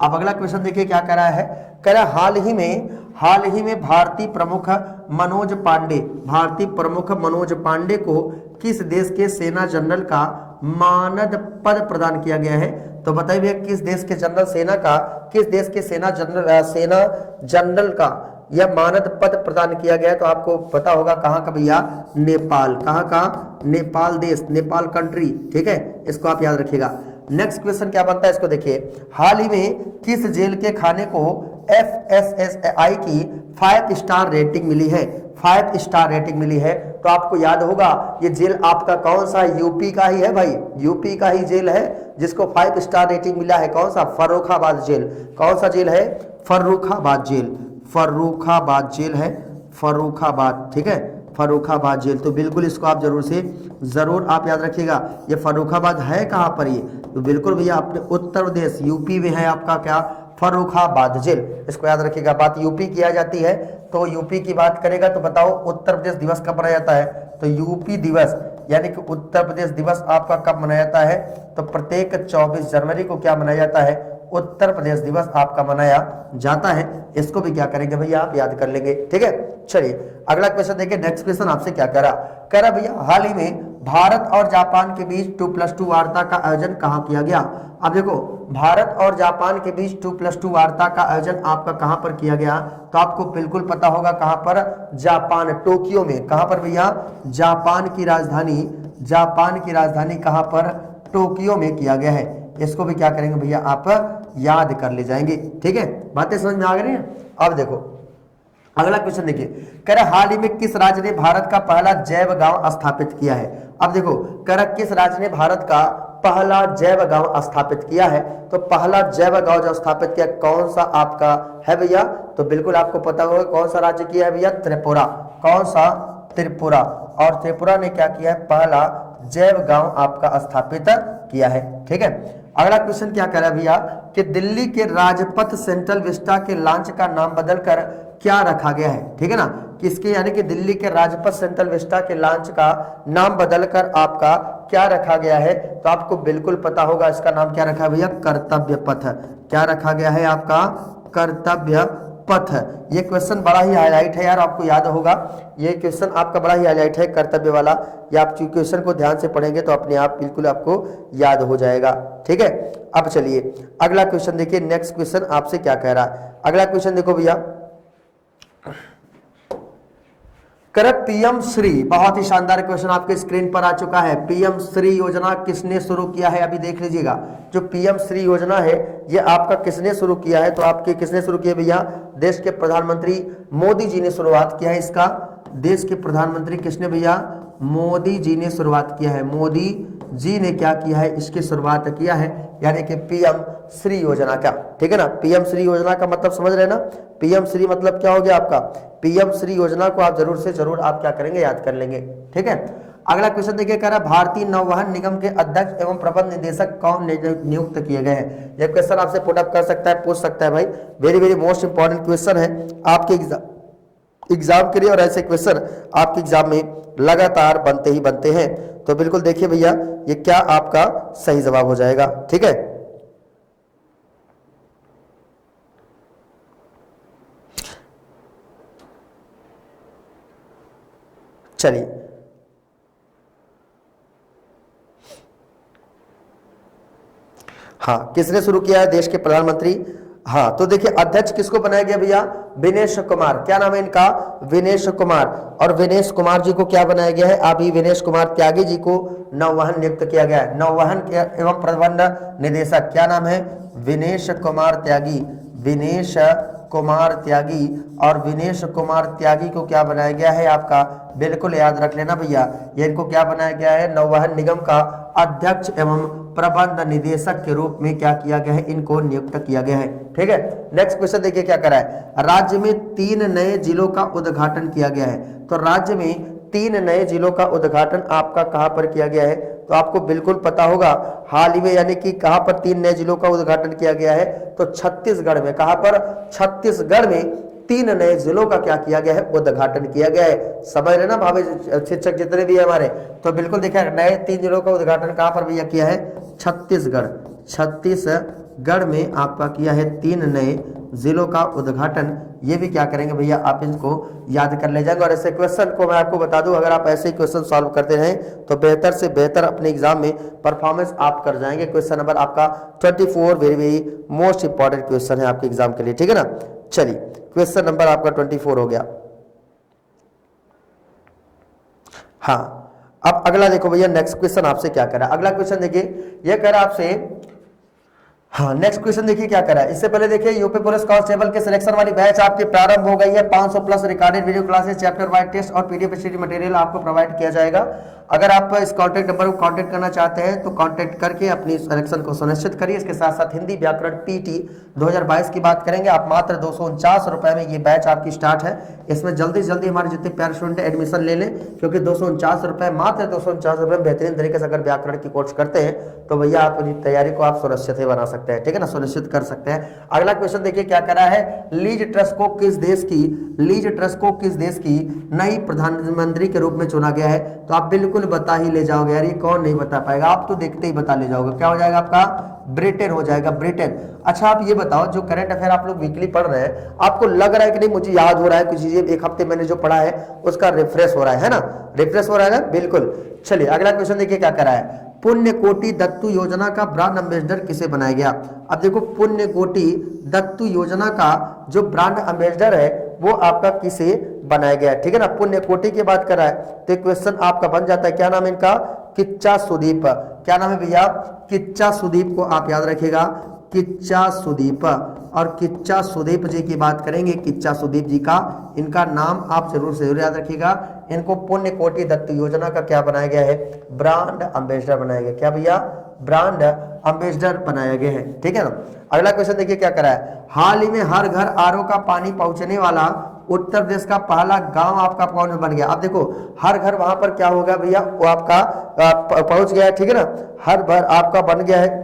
अब अगला क्वेश्चन देखिए क्या कह रहा है, कह रहा है हाल ही में भारतीय प्रमुख मनोज पांडे को किस देश के सेना जनरल का मानद पद प्रदान किया गया है। तो बताइए भैया किस देश के सेना जनरल का यह मानद पद प्रदान किया गया है। तो आपको पता होगा कहाँ का भैया, नेपाल, कहाँ का, नेपाल देश, नेपाल कंट्री, ठीक है। इसको आप याद रखिएगा। नेक्स्ट क्वेश्चन क्या बनता है, इसको देखिए, हाल ही में किस जेल के खाने को FSSAI की 5 स्टार रेटिंग मिली है, 5 स्टार रेटिंग मिली है। तो आपको याद होगा ये जेल आपका कौन सा, यूपी का ही है भाई, यूपी का ही जेल है जिसको 5 स्टार रेटिंग मिला है। कौन सा, फर्रुखाबाद जेल। कौन सा जेल है, फर्रुखाबाद जेल, फर्रुखाबाद जेल है, फर्रुखाबाद, ठीक है, फर्रुखाबाद जेल। तो बिल्कुल इसको आप जरूर आप याद रखिएगा। ये फर्रुखाबाद है कहाँ पर, ये तो बिल्कुल भैया अपने उत्तर प्रदेश यूपी में है आपका क्या, फर्रुखाबाद जेल। इसको याद रखिएगा। बात यूपी की आ जाती है तो यूपी की बात करेगा तो बताओ उत्तर प्रदेश दिवस कब मनाया जाता है। तो यूपी दिवस यानी कि उत्तर प्रदेश दिवस आपका कब मनाया जाता है, तो प्रत्येक 24 जनवरी को क्या मनाया जाता है, उत्तर प्रदेश दिवस आपका मनाया जाता है। इसको भी क्या करेंगे भैया, आप याद कर लेंगे, ठीक है। चलिए अगला क्वेश्चन देखिए। नेक्स्ट क्वेश्चन आपसे क्या कह रहा भैया, हाल ही में भारत और जापान के बीच 2+2 वार्ता का आयोजन कहाँ किया गया। अब देखो भारत और जापान के बीच 2+2 वार्ता का आयोजन आपका कहाँ पर किया गया, तो आपको बिल्कुल पता होगा कहाँ पर, जापान, टोक्यो में। कहाँ पर भैया, जापान की राजधानी कहाँ पर, टोक्यो में किया गया है। इसको भी क्या करेंगे भैया, आप याद कर ले जाएंगे, ठीक है। बातें समझ में आ गई हैं। अब देखो अगला क्वेश्चन देखिए, कह रहा हाल ही में किस राज्य ने भारत का पहला जैव गांव स्थापित किया है। अब देखो कह रहा किस राज्य ने भारत का पहला जैव गांव स्थापित किया है। तो पहला जैव गांव जो स्थापित किया कौन सा आपका है भैया, तो बिल्कुल आपको पता होगा कौन सा राज्य किया है भैया, त्रिपुरा। कौन सा, त्रिपुरा। और त्रिपुरा ने क्या किया है, पहला जैव गांव आपका स्थापित किया है, ठीक है। अगला क्वेश्चन क्या कह रहा है भैया कि दिल्ली के राजपथ सेंट्रल विस्टा के लॉन्च का नाम बदलकर क्या रखा गया है, ठीक है ना। किसके, यानी कि दिल्ली के राजपथ सेंट्रल विस्टा के लॉन्च का नाम बदलकर आपका क्या रखा गया है। तो आपको बिल्कुल पता होगा इसका नाम क्या रखा है भैया, कर्तव्य पथ। क्या रखा गया है आपका, कर्तव्य पथ। ये क्वेश्चन बड़ा ही हाईलाइट है यार, आपको याद होगा, ये क्वेश्चन आपका बड़ा ही हाईलाइट है कर्तव्य वाला। ये आप क्वेश्चन को ध्यान से पढ़ेंगे तो अपने आप बिल्कुल आपको याद हो जाएगा। ठीक है, अब चलिए अगला क्वेश्चन देखिए, नेक्स्ट क्वेश्चन आपसे क्या कह रहा है। अगला क्वेश्चन देखो भैया, करेक्ट पीएम श्री, बहुत ही शानदार क्वेश्चन आपके स्क्रीन पर आ चुका है। पीएम श्री योजना किसने शुरू किया है, अभी देख लीजिएगा। जो पीएम श्री योजना है ये आपका किसने शुरू किया है, तो आपके किसने शुरू किया भैया, देश के प्रधानमंत्री मोदी जी ने शुरुआत किया है इसका। देश के प्रधानमंत्री किसने भैया, मोदी जी ने शुरुआत किया है। मोदी जी ने क्या किया है, इसकी शुरुआत किया है, यानी कि पीएम श्री योजना का। ठीक है ना, पीएम श्री योजना का मतलब समझ रहे ना, पीएम श्री मतलब क्या हो गया आपका, पीएम श्री योजना को आप जरूर से जरूर आप क्या करेंगे, याद कर लेंगे। ठीक है, अगला क्वेश्चन देखिए, कह रहा है भारतीय नौवहन निगम के अध्यक्ष एवं प्रबंध निदेशक कौन नियुक्त किए गए हैं। यह क्वेश्चन आपसे पुट अप कर सकता है, पूछ सकता है भाई, very very most important question है आपके एग्जाम के लिए, और ऐसे क्वेश्चन आपके एग्जाम में लगातार बनते ही बनते हैं। तो बिल्कुल देखिए भैया, ये क्या आपका सही जवाब हो जाएगा। ठीक है, चलिए हाँ, किसने शुरू किया है, देश के प्रधानमंत्री। हाँ, तो देखिए अध्यक्ष किसको बनाया गया भैया, विनेश कुमार, क्या नाम है इनका, विनेश कुमार। और विनेश कुमार जी को क्या बनाया गया है, अभी विनेश कुमार त्यागी जी को नौवहन नियुक्त किया गया है। नौवहन एवं प्रबंध निदेशक क्या नाम है, विनेश कुमार त्यागी, विनेश कुमार त्यागी। और विनेश कुमार त्यागी को क्या बनाया गया है आपका, बिल्कुल याद रख लेना भैया, ये इनको क्या बनाया गया है, नौवहन निगम का अध्यक्ष एवं प्रबंध निदेशक के रूप में क्या किया गया है, इनको नियुक्त किया गया है। ठीक है, नेक्स्ट क्वेश्चन देखिए क्या करा है, राज्य में 3 नए जिलों का उद्घाटन किया गया है। तो राज्य में 3 नए जिलों का उद्घाटन आपका कहां पर किया गया है, तो आपको बिल्कुल पता होगा हाल ही में, यानी कि कहां पर 3 नए जिलों का उद्घाटन किया गया है, तो छत्तीसगढ़ में। कहां पर, छत्तीसगढ़ में 3 नए जिलों का क्या किया गया है, उद्घाटन किया गया है। समझ रहे ना भाभी शिक्षक जितने भी है हमारे, तो बिल्कुल देखिए नए 3 जिलों का उद्घाटन कहां पर भैया किया है, छत्तीसगढ़। छत्तीसगढ़ में आपका किया है 3 नए जिलों का उद्घाटन। ये भी क्या करेंगे भैया, आप इनको याद कर ले जाएंगे। और ऐसे क्वेश्चन को मैं आपको बता दूं, अगर आप ऐसे ही क्वेश्चन सॉल्व करते रहें तो बेहतर से बेहतर अपने एग्जाम में परफॉर्मेंस आप कर जाएंगे। क्वेश्चन नंबर आपका 24 very very most important question है आपके एग्जाम के लिए। ठीक है ना, चलिए क्वेश्चन नंबर आपका 24 हो गया। हाँ, अब अगला देखो भैया, नेक्स्ट क्वेश्चन आपसे क्या कह रहा है। अगला क्वेश्चन देखिए, यह कह रहा है आपसे, हाँ नेक्स्ट क्वेश्चन देखिए क्या करा है। इससे पहले देखिए यूपी पुलिस कांस्टेबल के सिलेक्शन वाली बैच आपकी प्रारंभ हो गई है। 500 plus recorded video classes, chapter wise test और पीडीएफ स्टडी मटेरियल आपको प्रोवाइड किया जाएगा। अगर आप इस कॉन्टैक्ट नंबर को कॉन्टैक्ट करना चाहते हैं तो कॉन्टैक्ट करके अपनी सिलेक्शन को सुनिश्चित करिए। इसके साथ साथ हिंदी व्याकरण पीटी 2022 की बात करेंगे, आप मात्र 249 रुपए में ये बैच आपकी स्टार्ट है। इसमें जल्दी से जल्दी हमारे जितने प्यारे स्टूडेंट एडमिशन ले लें, क्योंकि 249 रुपए, मात्र 249 रुपए में बेहतरीन तरीके से अगर व्याकरण की कोर्स करते हैं तो भैया आप अपनी तैयारी को आप सुनिश्चित ही बना सकते हैं। ठीक है ना, सुनिश्चित कर सकते हैं। अगला क्वेश्चन देखिए क्या करा है, लीज ट्रस्ट को किस देश की, लीज ट्रस्ट को किस देश की नई प्रधानमंत्री के रूप में चुना गया है। तो आप बिल्कुल बता ही ले जाओगे यार, ये कौन नहीं बता पाएगा, आप तो देखते ही बता ले जाओगे। क्या हो जाएगा आपका, ब्रिटेन हो जाएगा, ब्रिटेन। अच्छा आप ये बताओ, जो करंट अफेयर आप लोग वीकली पढ़ रहे हैं, आपको लग रहा है कि नहीं मुझे याद हो रहा है कुछ चीजें, एक हफ्ते मैंने जो पढ़ा है उसका रिफ्रेश हो रहा है ना, रिफ्रेश हो रहा है ना, बिल्कुल। चलिए अगला क्वेश्चन देखिए क्या करा है, पुण्य कोटि दत्तू योजना का ब्रांड एम्बेसडर किसे बनाया गया। अब देखो पुण्य कोटि दत्तू योजना का जो ब्रांड एम्बेसडर है वो आपका किसे बनाया गया है। ठीक है ना, पुण्य कोटि की बात कर रहा है तो क्वेश्चन आपका बन जाता है, क्या नाम है इनका, किच्चा सुदीप। क्या नाम है भैया, किच्चा सुदीप को आप याद रखिएगा, किच्चा सुदीप। और किच्चा सुदीप जी की बात करेंगे, किच्चा सुदीप जी का इनका नाम आप जरूर से जरूर याद रखिएगा। इनको पुण्य कोटि दत्त योजना का क्या बनाया गया है, ब्रांड एम्बेसडर बनाया गया। क्या भैया, ब्रांड एम्बेसडर बनाया गया है। ठीक है ना, अगला क्वेश्चन देखिए क्या करा है, हाल ही में हर घर आरओ का पानी पहुंचने वाला उत्तर प्रदेश का पहला गांव आपका कौन बन गया। अब देखो हर घर वहां पर क्या होगा भैया, वो आपका पहुंच गया है। ठीक है ना, हर घर आपका बन गया है,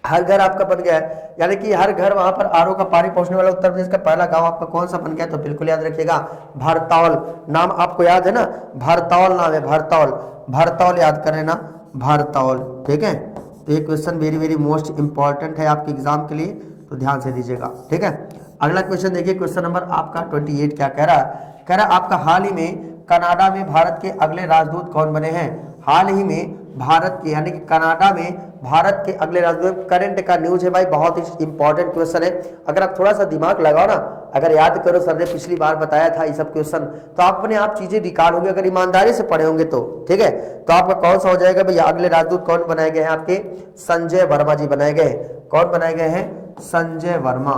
हर घर आपका बन गया है, यानी कि हर घर वहां पर आरओ का पानी पहुंचने वाला उत्तर प्रदेश का पहला गांव आपका कौन सा बन गया। तो बिल्कुल याद रखिएगा, भरतौल। नाम आपको याद है ना, भरतौल नाम है, भरतौल, भरतौल याद करें ना, भरतौल। ठीक है, तो ये question very very most important है आपके एग्जाम के लिए, तो ध्यान से दीजिएगा। ठीक है, अगला क्वेश्चन देखिए, क्वेश्चन नंबर आपका 28 क्या कह रहा है? कह रहा है आपका हाल ही में कनाडा में भारत के अगले राजदूत कौन बने हैं? हाल ही में भारत के यानी कि कनाडा में भारत के अगले राजदूत, करंट का न्यूज है भाई, बहुत ही इंपॉर्टेंट क्वेश्चन है। अगर आप थोड़ा सा दिमाग लगाओ ना, अगर याद करो, सर ने पिछली बार बताया था ये सब क्वेश्चन, तो आप अपने आप चीजें निकाल होंगे अगर ईमानदारी से पढ़े होंगे तो, ठीक है। तो आपका कौन सा हो जाएगा भैया? अगले राजदूत कौन बनाए गए हैं आपके? संजय वर्मा जी बनाए गए हैं। कौन बनाए गए हैं? संजय वर्मा,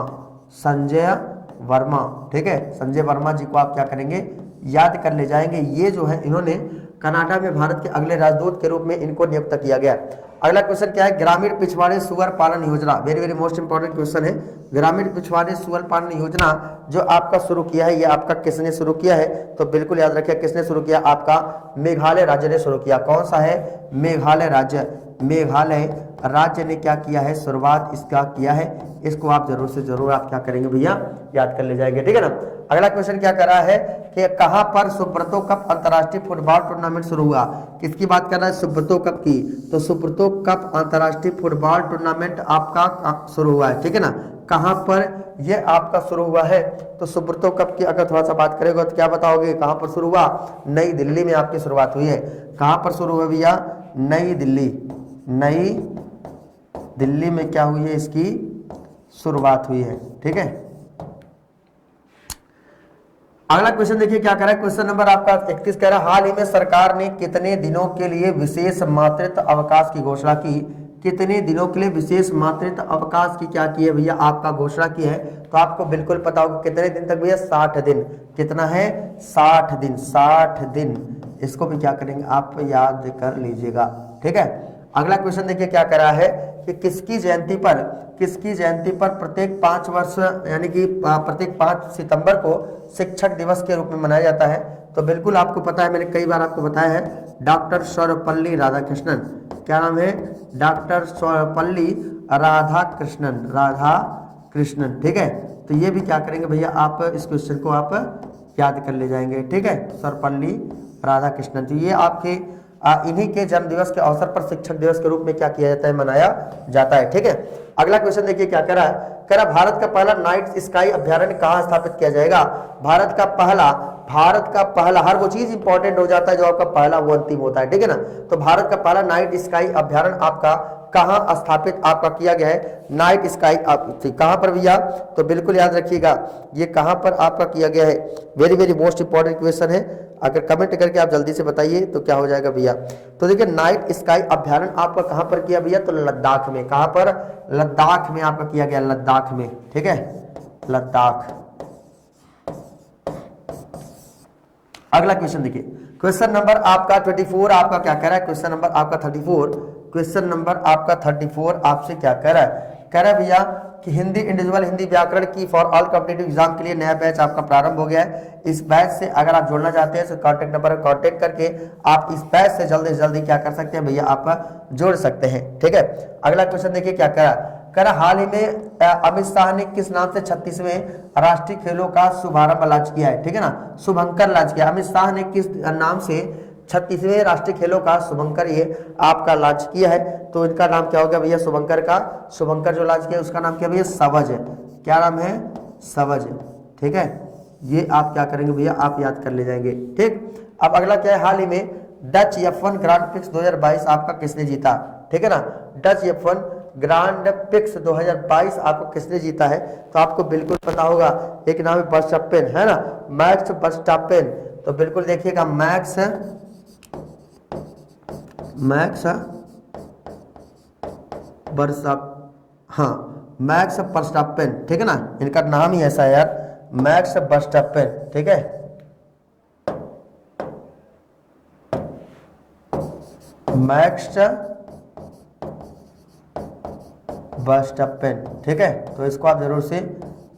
संजय वर्मा, ठीक है। संजय वर्मा जी को आप क्या करेंगे? याद कर ले जाएंगे। ये जो है इन्होंने कनाडा में भारत के अगले राजदूत के रूप में इनको नियुक्त किया गया। अगला क्वेश्चन क्या है? ग्रामीण पिछवाड़े सुअर पालन योजना, very very most important question है। ग्रामीण पिछवाड़े सुअर पालन योजना जो आपका शुरू किया है, ये आपका किसने शुरू किया है? तो बिल्कुल याद रखिए, किसने शुरू किया? आपका मेघालय राज्य ने शुरू किया। कौन सा है? मेघालय राज्य। मेघालय राज्य ने क्या किया है? शुरुआत इसका किया है। इसको आप जरूर से जरूर आप क्या करेंगे भैया? याद कर ले जाएंगे, ठीक है ना। अगला क्वेश्चन क्या कर रहा है कि कहां पर सुब्रतो कप अंतर्राष्ट्रीय फुटबॉल टूर्नामेंट शुरू हुआ? किसकी बात कर रहा है? सुब्रतो कप की। तो सुब्रतो कप अंतर्राष्ट्रीय फुटबॉल टूर्नामेंट आपका शुरू हुआ है, ठीक है ना। कहां पर ये आपका शुरू हुआ है? तो सुब्रतो कप की अगर थोड़ा सा बात करेगा तो क्या बताओगे? कहां पर शुरू हुआ? नई दिल्ली में आपकी शुरुआत हुई है। कहां पर शुरू हुआ भैया? नई दिल्ली। नई दिल्ली में क्या हुई है? इसकी शुरुआत हुई है, ठीक है। अगला क्वेश्चन देखिए क्या कह रहा है? क्वेश्चन नंबर आपका 31 कह रहा है हाल ही में सरकार ने कितने दिनों के लिए विशेष मातृत्व अवकाश की घोषणा की? कितने दिनों के लिए विशेष मातृत्व अवकाश की क्या की है भैया? आपका घोषणा की है। तो आपको बिल्कुल पता होगा कितने दिन तक भैया? 60 दिन। कितना है? 60 दिन। 60 दिन। इसको भी क्या करेंगे? आप याद कर लीजिएगा, ठीक है। अगला क्वेश्चन देखिए क्या कर रहा है कि किसकी जयंती पर प्रत्येक 5 वर्ष यानी कि प्रत्येक 5 सितंबर को शिक्षक दिवस के रूप में मनाया जाता है? तो बिल्कुल आपको पता है, मैंने कई बार आपको बताया है, डॉक्टर सर्वपल्ली राधाकृष्णन। क्या नाम है? डॉक्टर सर्वपल्ली राधाकृष्णन, ठीक है। तो ये भी क्या करेंगे भैया? आप इस क्वेश्चन को आप याद कर ले जाएंगे, ठीक है। सर्वपल्ली राधाकृष्णन, तो ये आपके इन्हीं के जन्म दिवस के अवसर पर शिक्षक दिवस के रूप में क्या किया जाता है? मनाया जाता है, ठीक है। अगला क्वेश्चन देखिए क्या कह रहा है? कह रहा भारत का पहला नाइट स्काई अभ्यारण्य कहां स्थापित किया जाएगा? भारत का पहला, हर वो चीज इंपॉर्टेंट हो जाता है जो आपका पहला वो अंतिम होता है, ठीक है ना। तो भारत का पहला नाइट स्काई अभ्यारण्य आपका कहां स्थापित आपका किया गया है? नाइट स्काई कहां पर भैया? तो बिल्कुल याद रखिएगा, ये कहां पर आपका किया गया है? Very very most important question है। अगर कमेंट करके आप जल्दी से बताइए तो क्या हो जाएगा भैया? तो देखिए नाइट स्काई अभ्यारण्य आपका कहां पर किया भैया? तो लद्दाख में। कहां पर? लद्दाख में आपका किया गया, लद्दाख में, ठीक है, लद्दाख। अगला क्वेश्चन देखिए, क्वेश्चन नंबर आपका 24 आपका क्या कह रहा है? क्वेश्चन नंबर आपका 34 आपसे क्या कह रहा है? कह रहा है भैया कि हिंदी इंडिविजुअल हिंदी व्याकरण की फॉर ऑल कॉम्पिटिटिव एग्जाम के लिए नया बैच आपका प्रारंभ हो गया है। इस बैच से अगर आप जुड़ना चाहते हैं तो कॉन्टेक्ट नंबर पर कॉन्टेक्ट करके आप इस बैच से जल्दी से जल्दी क्या कर सकते हैं भैया? आप जोड़ सकते हैं, ठीक है। अगला क्वेश्चन देखिए क्या कह रहा है? कह रहा हाल ही में अमित शाह ने किस नाम से 36वें राष्ट्रीय खेलों का शुभारंभ लॉन्च किया है? ठीक है ना, शुभंकर लॉन्च किया। अमित शाह ने किस नाम से 36वें राष्ट्रीय खेलों का शुभंकर ये आपका लॉन्च किया है? तो इनका नाम क्या हो गया भैया? शुभंकर का, शुभंकर जो लॉन्च किया उसका नाम क्या भैया? सवज है। क्या नाम है? सवज, ठीक है। ये आप क्या करेंगे भैया? आप याद कर ले जाएंगे, ठीक। अब अगला क्या है? हाल ही में डच F1 ग्रांड प्रिक्स 2022 आपका किसने जीता? ठीक है ना, डच F1 ग्रांड प्रिक्स 2022 आपको किसने जीता है? तो आपको बिल्कुल पता होगा, एक नाम है वर्स्टैपेन, है ना, मैक्स वर्स्टैपेन। तो बिल्कुल देखिएगा मैक्स वर्स्टैपेन, ठीक है ना, इनका नाम ही ऐसा है यार, मैक्स वर्स्टैपेन, ठीक है। मैक्स वर्स्टैपेन, ठीक है। तो इसको आप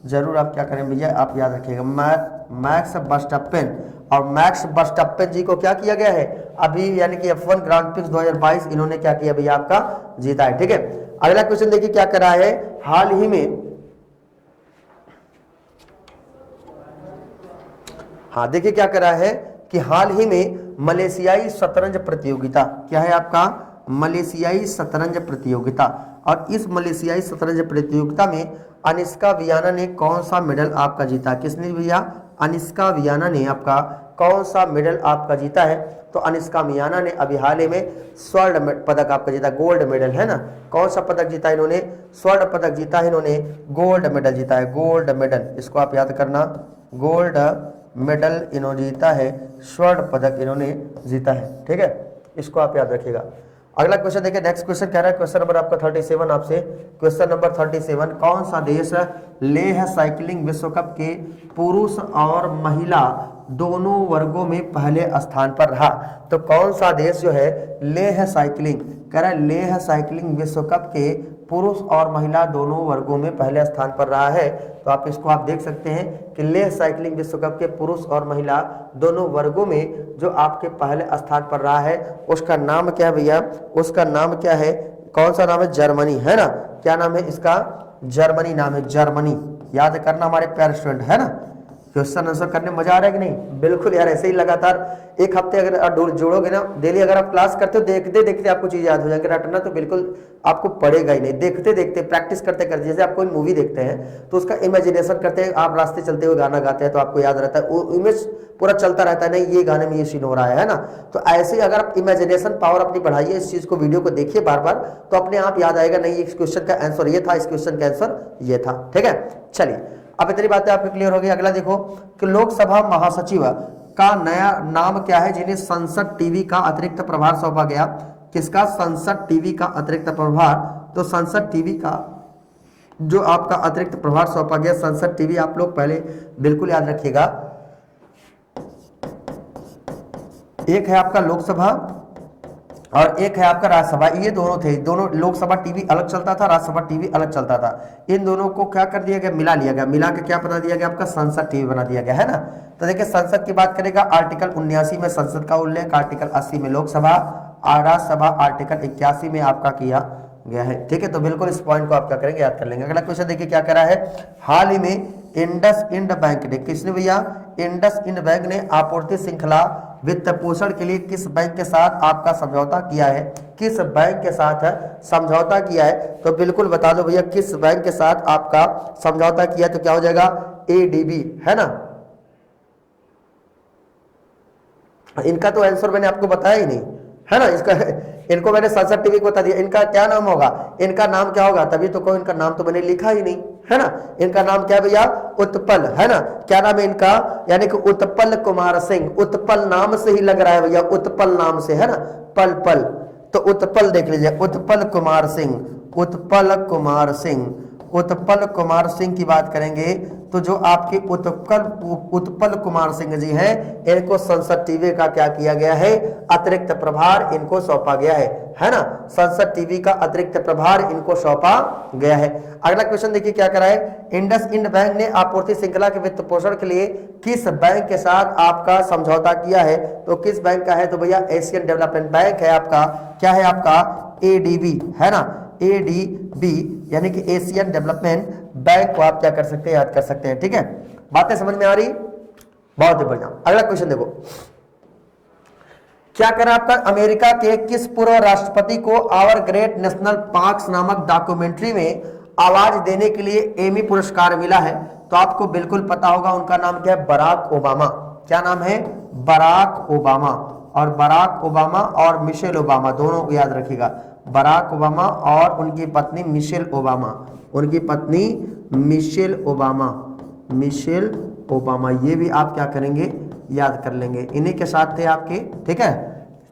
जरूर आप क्या करें भैया? आप याद रखिएगा मैक्स वर्स्टैपेन। और मैक्स वर्स्टैपेन जी को क्या किया गया है अभी, यानी कि F1 ग्रांड प्रिक्स 2022 इन्होंने क्या किया भैया? आपका जीता है, ठीक है। अगला क्वेश्चन देखिए क्या कर रहा है? हाल ही में, हाँ देखिए क्या कर रहा है कि हाल ही में मलेशियाई शतरंज प्रतियोगिता, क्या है आपका? मलेशियाई शतरंज प्रतियोगिता और इस मलेशियाई शतरंज प्रतियोगिता में अनिष्का वियाना ने कौन सा मेडल आपका जीता? किसने भैया? अनिष्का वियाना ने आपका कौन सा मेडल आपका जीता है? तो अनिष्का वियाना ने अभी हाल ही में स्वर्ण पदक आपका जीता, गोल्ड मेडल, है ना। कौन सा पदक जीता इन्होंने? स्वर्ण पदक जीता है इन्होंने, गोल्ड मेडल जीता है, गोल्ड मेडल, इसको आप याद करना, गोल्ड मेडल इन्होंने जीता है, स्वर्ण पदक इन्होंने जीता है, ठीक है, इसको आप याद रखिएगा। अगला क्वेश्चन देखिए, नेक्स्ट क्वेश्चन कह रहा है, क्वेश्चन नंबर आपका 37 आपसे, क्वेश्चन नंबर 37, कौन सा देश लेह साइकिलिंग विश्व कप के पुरुष और महिला दोनों वर्गों में पहले स्थान पर रहा? तो कौन सा देश जो है लेह साइकिलिंग, कह रहा है लेह साइकिलिंग विश्व कप के पुरुष और महिला दोनों वर्गों में पहले स्थान पर रहा है? तो आप इसको आप देख सकते हैं कि लेह साइकिलिंग विश्व कप के पुरुष और महिला दोनों वर्गों में जो आपके पहले स्थान पर रहा है उसका नाम क्या है भैया? उसका नाम क्या है? कौन सा नाम है? जर्मनी, है ना। क्या नाम है इसका? जर्मनी नाम है, जर्मनी। याद करना हमारे प्यारे स्टूडेंट, है ना। क्वेश्चन आंसर करने मजा आ रहा है कि नहीं? बिल्कुल यार, ऐसे ही लगातार एक हफ्ते अगर आप जोड़ोगे ना, डेली अगर आप क्लास करते हो, देखते देखते आपको चीज याद हो जाएंगे, रटना तो बिल्कुल आपको पड़ेगा ही नहीं। देखते देखते प्रैक्टिस करते करते, जैसे आप कोई मूवी देखते हैं तो उसका इमेजिनेशन करते हैं, आप रास्ते चलते हुए गाना गाते हैं तो आपको याद रहता है, वो इमेज पूरा चलता रहता है, नहीं ये गाने में ये सीन हो रहा है ना। तो ऐसे ही अगर आप इमेजिनेशन पावर अपनी बढ़ाइए, इस चीज को वीडियो को देखिए बार बार, तो अपने आप याद आएगा, नहीं इस क्वेश्चन का आंसर ये था, इस क्वेश्चन का आंसर ये था, ठीक है। चलिए, अब इतनी बातें आपकी क्लियर हो गई। अगला देखो कि लोकसभा महासचिव का नया नाम क्या है जिन्हें संसद टीवी का अतिरिक्त प्रभार सौंपा गया? किसका? संसद टीवी का अतिरिक्त प्रभार। तो संसद टीवी का जो आपका अतिरिक्त प्रभार सौंपा गया, संसद टीवी, आप लोग पहले बिल्कुल याद रखिएगा, एक है आपका लोकसभा और एक है आपका राज्यसभा। ये दोनों थे, दोनों, लोकसभा टीवी अलग चलता था, राज्यसभा टीवी अलग चलता था। इन दोनों को क्या कर दिया गया? मिला लिया गया, मिला के क्या बना दिया गया? आपका संसद टीवी बना दिया गया, है ना। तो देखिए, संसद की बात करेगा, आर्टिकल 79 में संसद का उल्लेख, आर्टिकल 80 में लोकसभा, राज्यसभा आर्टिकल 81 में आपका किया गया है, ठीक है। तो बिल्कुल इस पॉइंट को आप क्या करेंगे? याद कर लेंगे। अगला क्वेश्चन देखिए क्या कह रहा है, हाल ही में इंडस इंड बैंक ने, किसने भैया? इंडस इंड बैंक ने आपूर्ति श्रृंखला वित्त पोषण के लिए किस बैंक के साथ आपका समझौता किया है? किस बैंक के साथ समझौता किया है? तो बिल्कुल बता दो भैया, किस बैंक के साथ आपका समझौता किया? तो क्या हो जाएगा? एडीबी, है ना। इनका तो आंसर मैंने आपको बताया ही नहीं, है ना। इसका इनको मैंने संसद टीवी को बता दिया, इनका क्या नाम होगा? इनका नाम क्या होगा? तभी तो कोई, इनका नाम तो मैंने लिखा ही नहीं, है ना। इनका नाम क्या भैया? उत्पल, है ना। क्या नाम है इनका? यानी कि उत्पल कुमार सिंह। उत्पल नाम से ही लग रहा है भैया, उत्पल नाम से, है ना, पल पल। तो उत्पल देख लीजिए, उत्पल कुमार सिंह, उत्पल कुमार सिंह, उत्पल कुमार सिंह की बात करेंगे तो जो आपके उत्पल कुमार सिंह जी हैं, इनको संसद टीवी का क्या किया गया है? अतिरिक्त प्रभार इनको सौंपा गया है ना। संसद टीवी का अतिरिक्त प्रभार इनको सौंपा गया है। अगला क्वेश्चन देखिए क्या करा है, इंडस इंड बैंक ने आपूर्ति श्रृंखला के वित्त पोषण के लिए किस बैंक के साथ आपका समझौता किया है? तो किस बैंक का है? तो भैया एशियन डेवलपमेंट बैंक है आपका। क्या है आपका? एडीबी, है ना, एडीबी यानी कि एशियन डेवलपमेंट बैंक को आप क्या कर सकते हैं? याद कर सकते हैं, ठीक है। बातें समझ में आ रही? बहुत ही बढ़िया। अगला क्वेश्चन देखो क्या करा आपका, अमेरिका के किस पूर्व राष्ट्रपति को आवर ग्रेट नेशनल पार्क्स नामक डॉक्यूमेंट्री में आवाज देने के लिए एमी पुरस्कार मिला है? तो आपको बिल्कुल पता होगा, उनका नाम क्या है? Barack Obama. क्या नाम है? Barack Obama. और बराक ओबामा और मिशेल ओबामा दोनों को याद रखिएगा, बराक ओबामा और उनकी पत्नी मिशेल ओबामा, उनकी पत्नी मिशेल ओबामा, मिशेल ओबामा, ये भी आप क्या करेंगे? याद कर लेंगे, इन्हीं के साथ थे आपके, ठीक है।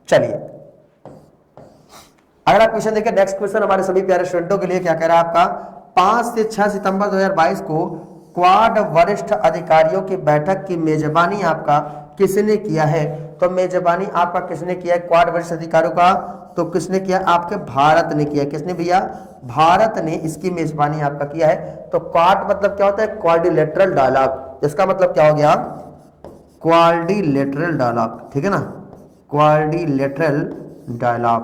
चलिए अगला क्वेश्चन देखिए, नेक्स्ट क्वेश्चन हमारे सभी प्यारे स्टूडेंटों के लिए क्या कह रहा है आपका, 5 से 6 सितंबर 2022 को क्वाड वरिष्ठ अधिकारियों की बैठक की मेजबानी आपका किसने किया है? तो मेजबानी आपका किसने किया है क्वाड वरिष्ठ अधिकारियों का? तो किसने किया? आपके भारत ने किया। किसने भैया? भारत ने इसकी मेजबानी आपका किया है। तो क्वाड मतलब क्या होता है? Quadrilateral dialogue. इसका मतलब क्या हो गया? क्वाड्रिलेटरल डायलॉग, ठीक है ना, क्वाड्रिलेटरल डायलॉग,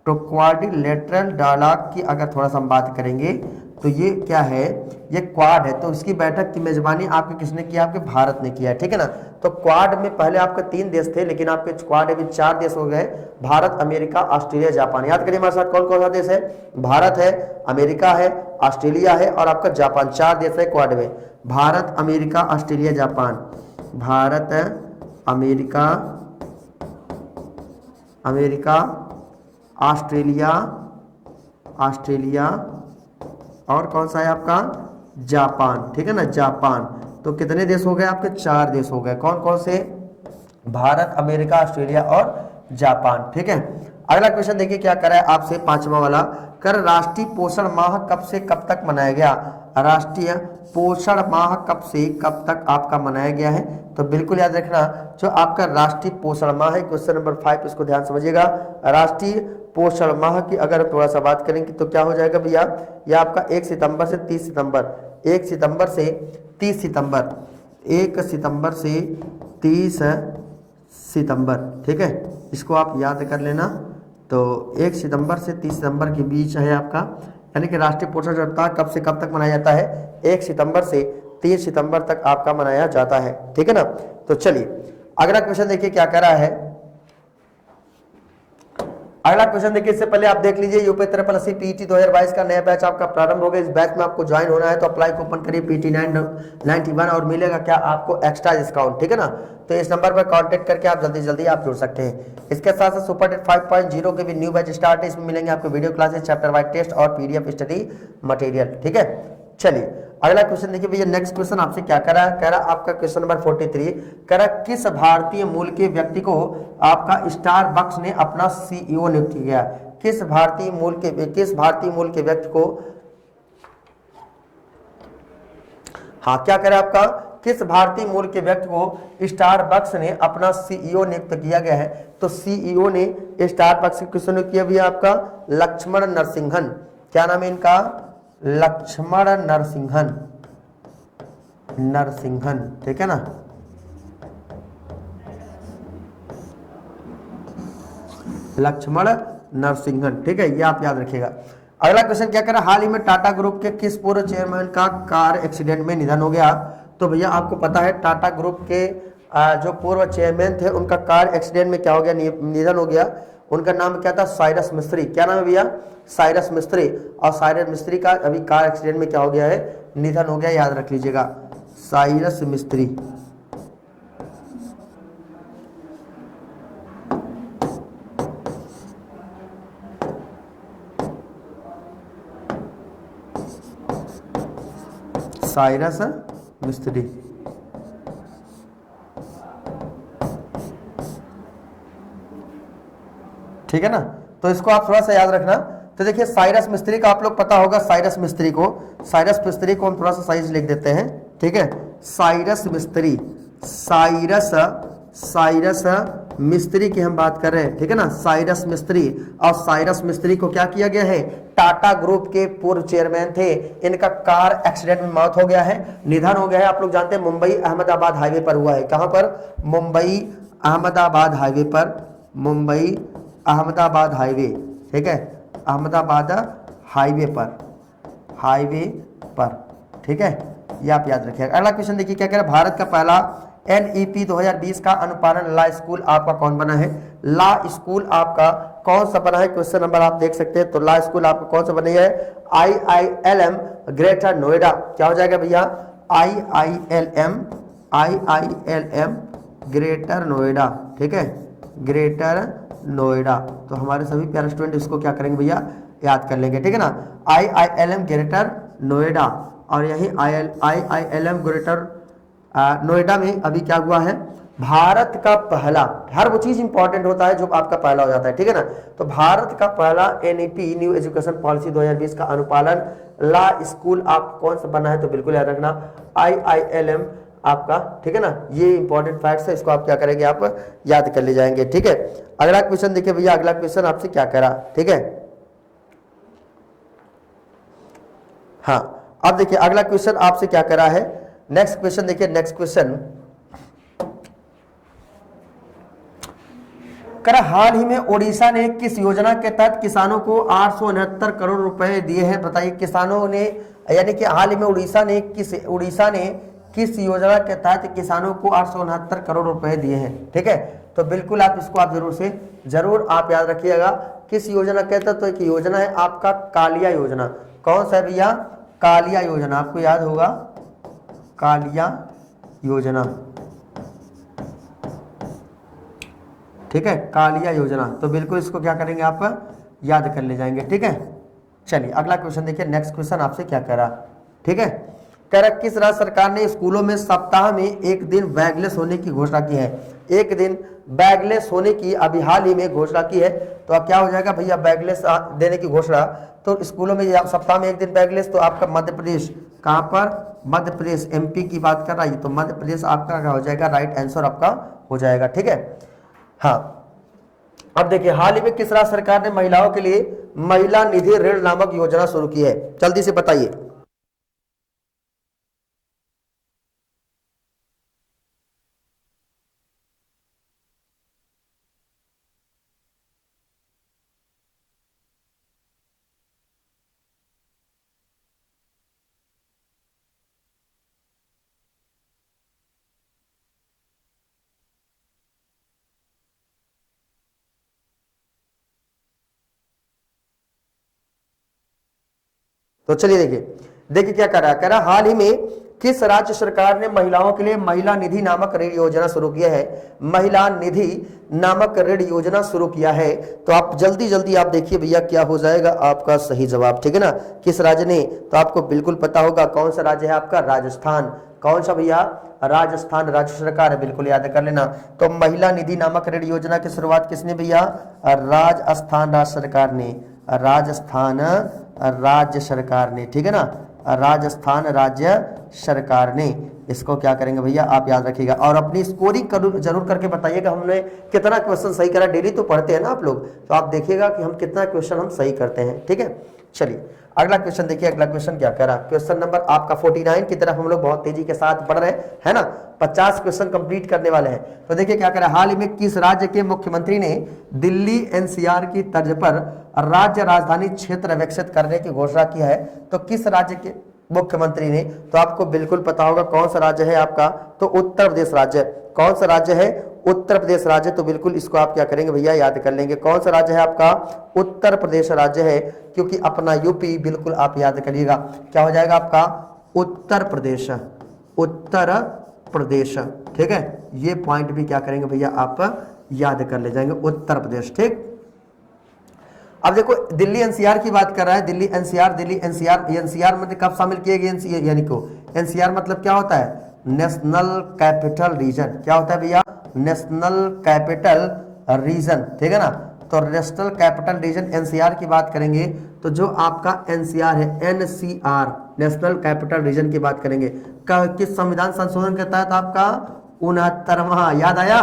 तो क्वाड्रिलेटरल डायलॉग की अगर थोड़ा सा हम बात करेंगे तो ये क्या है, ये क्वाड है। तो इसकी बैठक की मेजबानी आपके किसने किया, आपके भारत ने किया है, ठीक है ना। तो क्वाड में पहले आपके 3 देश थे, लेकिन आपके क्वाड में 4 देश हो गए, भारत, अमेरिका, ऑस्ट्रेलिया, जापान। याद करिए हमारे साथ कौन कौन सा देश है, भारत है, अमेरिका है, ऑस्ट्रेलिया है और आपका जापान। 4 देश है क्वाड में, Bharat, America, Australia, Japan. Bharat, America, Australia और कौन सा है आपका, जापान, ठीक है ना, जापान। तो कितने देश हो गए आपके, 4 देश हो गए। कौन कौन से, भारत, अमेरिका, ऑस्ट्रेलिया और जापान, ठीक है। अगला क्वेश्चन देखिए क्या करा है आपसे, 5वां वाला, कर राष्ट्रीय पोषण माह कब से कब तक मनाया गया। राष्ट्रीय पोषण माह कब से कब तक आपका मनाया गया है। तो बिल्कुल याद रखना, जो आपका राष्ट्रीय पोषण माह है, क्वेश्चन नंबर 5, इसको ध्यान समझिएगा। राष्ट्रीय पोषण माह की अगर थोड़ा सा बात करेंगे तो क्या हो जाएगा भैया, यह आपका 1 सितंबर से 30 सितंबर, 1 सितंबर से 30 सितंबर, 1 सितंबर से 30 सितंबर, ठीक है। इसको आप याद कर लेना। तो 1 सितंबर से 30 सितंबर के बीच है आपका, यानी कि राष्ट्रीय पोषण सप्ताह कब से कब तक मनाया जाता है, 1 सितंबर से 30 सितंबर तक आपका मनाया जाता है, ठीक है ना। तो चलिए अगला क्वेश्चन देखिए क्या कह रहा है। अगला क्वेश्चन देखिए, इससे पहले आप देख लीजिए यूपी 8380 पीटी 2022 का नया बैच आपका प्रारंभ हो गया। इस बैच में आपको ज्वाइन होना है तो अप्लाई को ओपन करिए पीटी 991 और मिलेगा क्या आपको एक्स्ट्रा डिस्काउंट, ठीक है ना। तो इस नंबर पर कांटेक्ट करके आप जल्दी जल्दी आप जुड़ सकते हैं। इसके साथ साथ सुपर टेट 5.0 के भी न्यू बैच स्टार्ट है, इसमें मिलेंगे आपको video classes, chapter wise test और पीडीएफ स्टडी मटेरियल, ठीक है। चलिए अगला क्वेश्चन देखिए भैया, नेक्स्ट क्वेश्चन आपसे क्या कह रहा है, कह रहा आपका क्वेश्चन नंबर 43, कह रहा किस भारतीय मूल के व्यक्ति को आपका स्टारबक्स ने अपना सीईओ नियुक्त किया। किस भारतीय मूल के व्यक्ति को, हाँ क्या कह रहा है आपका, किस भारतीय मूल के व्यक्ति को स्टारबक्स ने अपना सीईओ नियुक्त किया गया है। तो सीईओ ने स्टारबक्स किसने नियुक्त किया भैया, आपका लक्ष्मण नरसिंहन। क्या नाम है इनका, लक्ष्मण नरसिंहन, ठीक है ना। लक्ष्मण नरसिंहन, ठीक है, ये आप याद रखिएगा। अगला क्वेश्चन क्या कह रहा है, हाल ही में टाटा ग्रुप के किस पूर्व चेयरमैन का कार एक्सीडेंट में निधन हो गया। तो भैया आपको पता है टाटा ग्रुप के जो पूर्व चेयरमैन थे उनका कार एक्सीडेंट में क्या हो गया, निधन हो गया। उनका नाम क्या था, साइरस मिस्त्री। क्या नाम है भैया, साइरस मिस्त्री। और साइरस मिस्त्री का अभी कार एक्सीडेंट में क्या हो गया है, निधन हो गया, याद रख लीजिएगा, साइरस मिस्त्री। साइरस मिस्त्री, ठीक है ना। तो इसको आप थोड़ा सा याद रखना। तो देखिए साइरस मिस्त्री का आप लोग पता होगा, साइरस मिस्त्री को हम थोड़ा सा साइज लिख देते हैं, ठीक है। साइरस मिस्त्री, साइरस मिस्त्री की हम बात कर रहे हैं, ठीक है ना, साइरस मिस्त्री। और साइरस मिस्त्री को क्या किया गया है, टाटा ग्रुप के पूर्व चेयरमैन थे, इनका कार एक्सीडेंट में मौत हो गया है, निधन हो गया है। आप लोग जानते हैं मुंबई अहमदाबाद हाईवे पर हुआ है। कहां पर, मुंबई अहमदाबाद हाईवे पर, मुंबई अहमदाबाद हाईवे, ठीक है, अहमदाबाद हाईवे पर, ठीक है, ये आप याद रखिएगा। अगला क्वेश्चन देखिए क्या कह रहा है, भारत का पहला NEP 2020 का अनुपालन ला स्कूल आपका कौन बना है। ला स्कूल आपका कौन सा बना है, क्वेश्चन नंबर आप देख सकते हैं। तो ला स्कूल आपका कौन सा बना है, IILM ग्रेटर नोएडा। क्या हो जाएगा भैया, IILM ग्रेटर नोएडा, ठीक है, ग्रेटर नोएडा। तो हमारे सभी प्यारे स्टूडेंट इसको क्या करेंगे भैया, याद कर लेंगे, ठीक है ना, IILM ग्रेटर नोएडा। और यही IILM ग्रेटर नोएडा में अभी क्या हुआ है, भारत का पहला, हर वो चीज इंपॉर्टेंट होता है जो आपका पहला हो जाता है, ठीक है ना। तो भारत का पहला NEP न्यू एजुकेशन पॉलिसी 2020 का अनुपालन ला स्कूल आप कौन सा बना है। तो बिल्कुल याद रखना IILM आपका, ठीक है ना। ये इंपॉर्टेंट फैक्ट्स है, इसको आप क्या करेंगे, आप याद कर ले जाएंगे, ठीक है। अगला क्वेश्चन देखिए भैया, अगला क्वेश्चन आपसे क्या कह रहा, ठीक है। हाँ अब देखिए अगला क्वेश्चन आपसे क्या कह रहा है, नेक्स्ट क्वेश्चन देखिए, नेक्स्ट क्वेश्चन कर हाल ही में ओडिशा ने किस योजना के तहत किसानों को 869 करोड़ रुपए दिए हैं? बताइए किसानों ने, यानी कि हाल ही में उड़ीसा ने किस योजना के तहत किसानों को 869 करोड़ रुपए दिए हैं? ठीक है, तो बिल्कुल आप इसको आप जरूर आप याद रखिएगा किस योजना के तहत। तो एक योजना है आपका कालिया योजना। कौन सा है भैया? कालिया योजना, आपको याद होगा कालिया योजना। ठीक है, कालिया योजना, तो बिल्कुल इसको क्या करेंगे आप याद कर ले जाएंगे। ठीक है, चलिए अगला क्वेश्चन देखिए। नेक्स्ट क्वेश्चन आपसे क्या कह रहा, ठीक है, कह रहा किस राज्य सरकार ने स्कूलों में सप्ताह में एक दिन बैगलेस होने की घोषणा की है? एक दिन बैगलेस होने की अभी हाल ही में घोषणा की है। तो अब क्या हो जाएगा भैया बैगलेस देने की घोषणा, तो स्कूलों में सप्ताह में एक दिन बैगलेस, तो आपका मध्य प्रदेश, कहां पर? मध्य प्रदेश, एमपी की बात कर रहा है तो मध्य प्रदेश आपका क्या हो जाएगा? राइट आंसर आपका हो जाएगा। ठीक है, हाँ अब देखिए हाल ही में किस राज्य सरकार ने महिलाओं के लिए महिला निधि ऋण नामक योजना शुरू की है? जल्दी से बताइए। तो चलिए देखिए क्या कर रहा है, कह रहा हाल ही में किस राज्य सरकार ने महिलाओं के लिए महिला निधि नामक ऋण योजना शुरू किया है? महिला निधि नामक ऋण योजना शुरू किया है। तो आप जल्दी आप देखिए भैया क्या हो जाएगा आपका सही जवाब। ठीक है ना, किस राज्य ने? तो आपको बिल्कुल पता होगा कौन सा राज्य है आपका? राजस्थान। कौन सा भैया? राजस्थान राज्य सरकार है, बिल्कुल याद कर लेना। तो महिला निधि नामक ऋण योजना की शुरुआत किसने भैया? राजस्थान राज्य सरकार ने, राजस्थान राज्य सरकार ने। ठीक है ना, राजस्थान राज्य सरकार ने। इसको क्या करेंगे भैया आप याद रखिएगा और अपनी स्कोरिंग जरूर करके बताइएगा हमने कितना क्वेश्चन सही करा। डेली तो पढ़ते हैं ना आप लोग, तो आप देखिएगा कि हम कितना क्वेश्चन हम सही करते हैं। ठीक है, चलिए अगला क्वेश्चन देखिए। अगला क्वेश्चन क्या कह रहा है? क्वेश्चन नंबर आपका 49 की तरफ हम लोग बहुत तेजी के साथ बढ़ रहे हैं, है ना। 50 क्वेश्चन कंप्लीट करने वाले हैं। तो देखिए क्या कह रहा है, हाल ही में किस राज्य के मुख्यमंत्री ने दिल्ली एनसीआर की तर्ज पर राज्य राजधानी क्षेत्र विकसित करने की घोषणा की है? तो किस राज्य के मुख्यमंत्री ने? तो आपको बिल्कुल पता होगा कौन सा राज्य है आपका? तो उत्तर प्रदेश राज्य। कौन सा राज्य है? उत्तर प्रदेश राज्य। तो बिल्कुल इसको आप क्या करेंगे भैया याद कर लेंगे। कौन सा राज्य है आपका? उत्तर प्रदेश राज्य है, क्योंकि अपना यूपी बिल्कुल आप याद करिएगा क्या हो जाएगा आपका? उत्तर प्रदेश, उत्तर प्रदेश। ठीक है, ये पॉइंट भी क्या करेंगे भैया आप याद कर ले जाएंगे, उत्तर प्रदेश। ठीक, अब देखो दिल्ली एनसीआर की बात कर रहा है। दिल्ली एनसीआर मतलब कब शामिल किए गए? यानी को एनसीआर मतलब क्या होता है? National capital region. क्या होता है भैया? National capital region. ठीक है ना, तो नेशनल कैपिटल रीजन एनसीआर की बात करेंगे तो जो आपका एनसीआर है, एनसीआर नेशनल कैपिटल रीजन की बात करेंगे किस संविधान संशोधन के तहत? आपका 69वां। याद आया?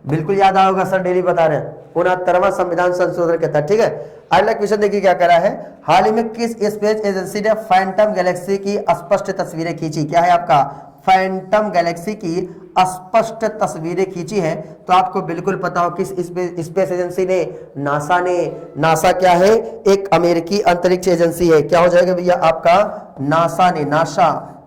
बिल्कुल याद आया होगा सर, डेली बता रहे हैं। 69वां संविधान संशोधन के तहत। ठीक है, अगला क्वेश्चन देखिए क्या कह रहा है, हाल ही में किस स्पेस एजेंसी ने फैंटम गैलेक्सी की स्पष्ट तस्वीरें खींची? क्या है आपका? फैंटम गैलेक्सी की स्पष्ट तस्वीरें खींची है। तो आपको बिल्कुल पता हो किस स्पेस एजेंसी ने? नासा ने। नासा क्या है? एक अमेरिकी अंतरिक्ष एजेंसी है। क्या हो जाएगा भैया आपका? नासा ने।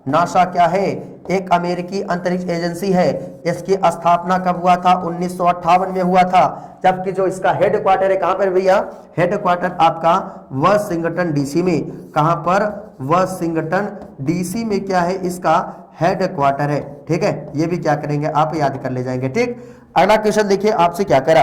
नासा क्या है? एक अमेरिकी अंतरिक्ष एजेंसी है। इसकी स्थापना कब हुआ था? 1958 में हुआ था। जबकि जो इसका हेड क्वार्टर है कहां पर भैया? हेड क्वार्टर आपका वाशिंगटन डीसी में। कहां पर? वाशिंगटन डीसी में क्या है इसका हेड क्वार्टर है। ठीक है, ये भी क्या करेंगे आप याद कर ले जाएंगे। ठीक, अगला क्वेश्चन देखिए आपसे क्या कह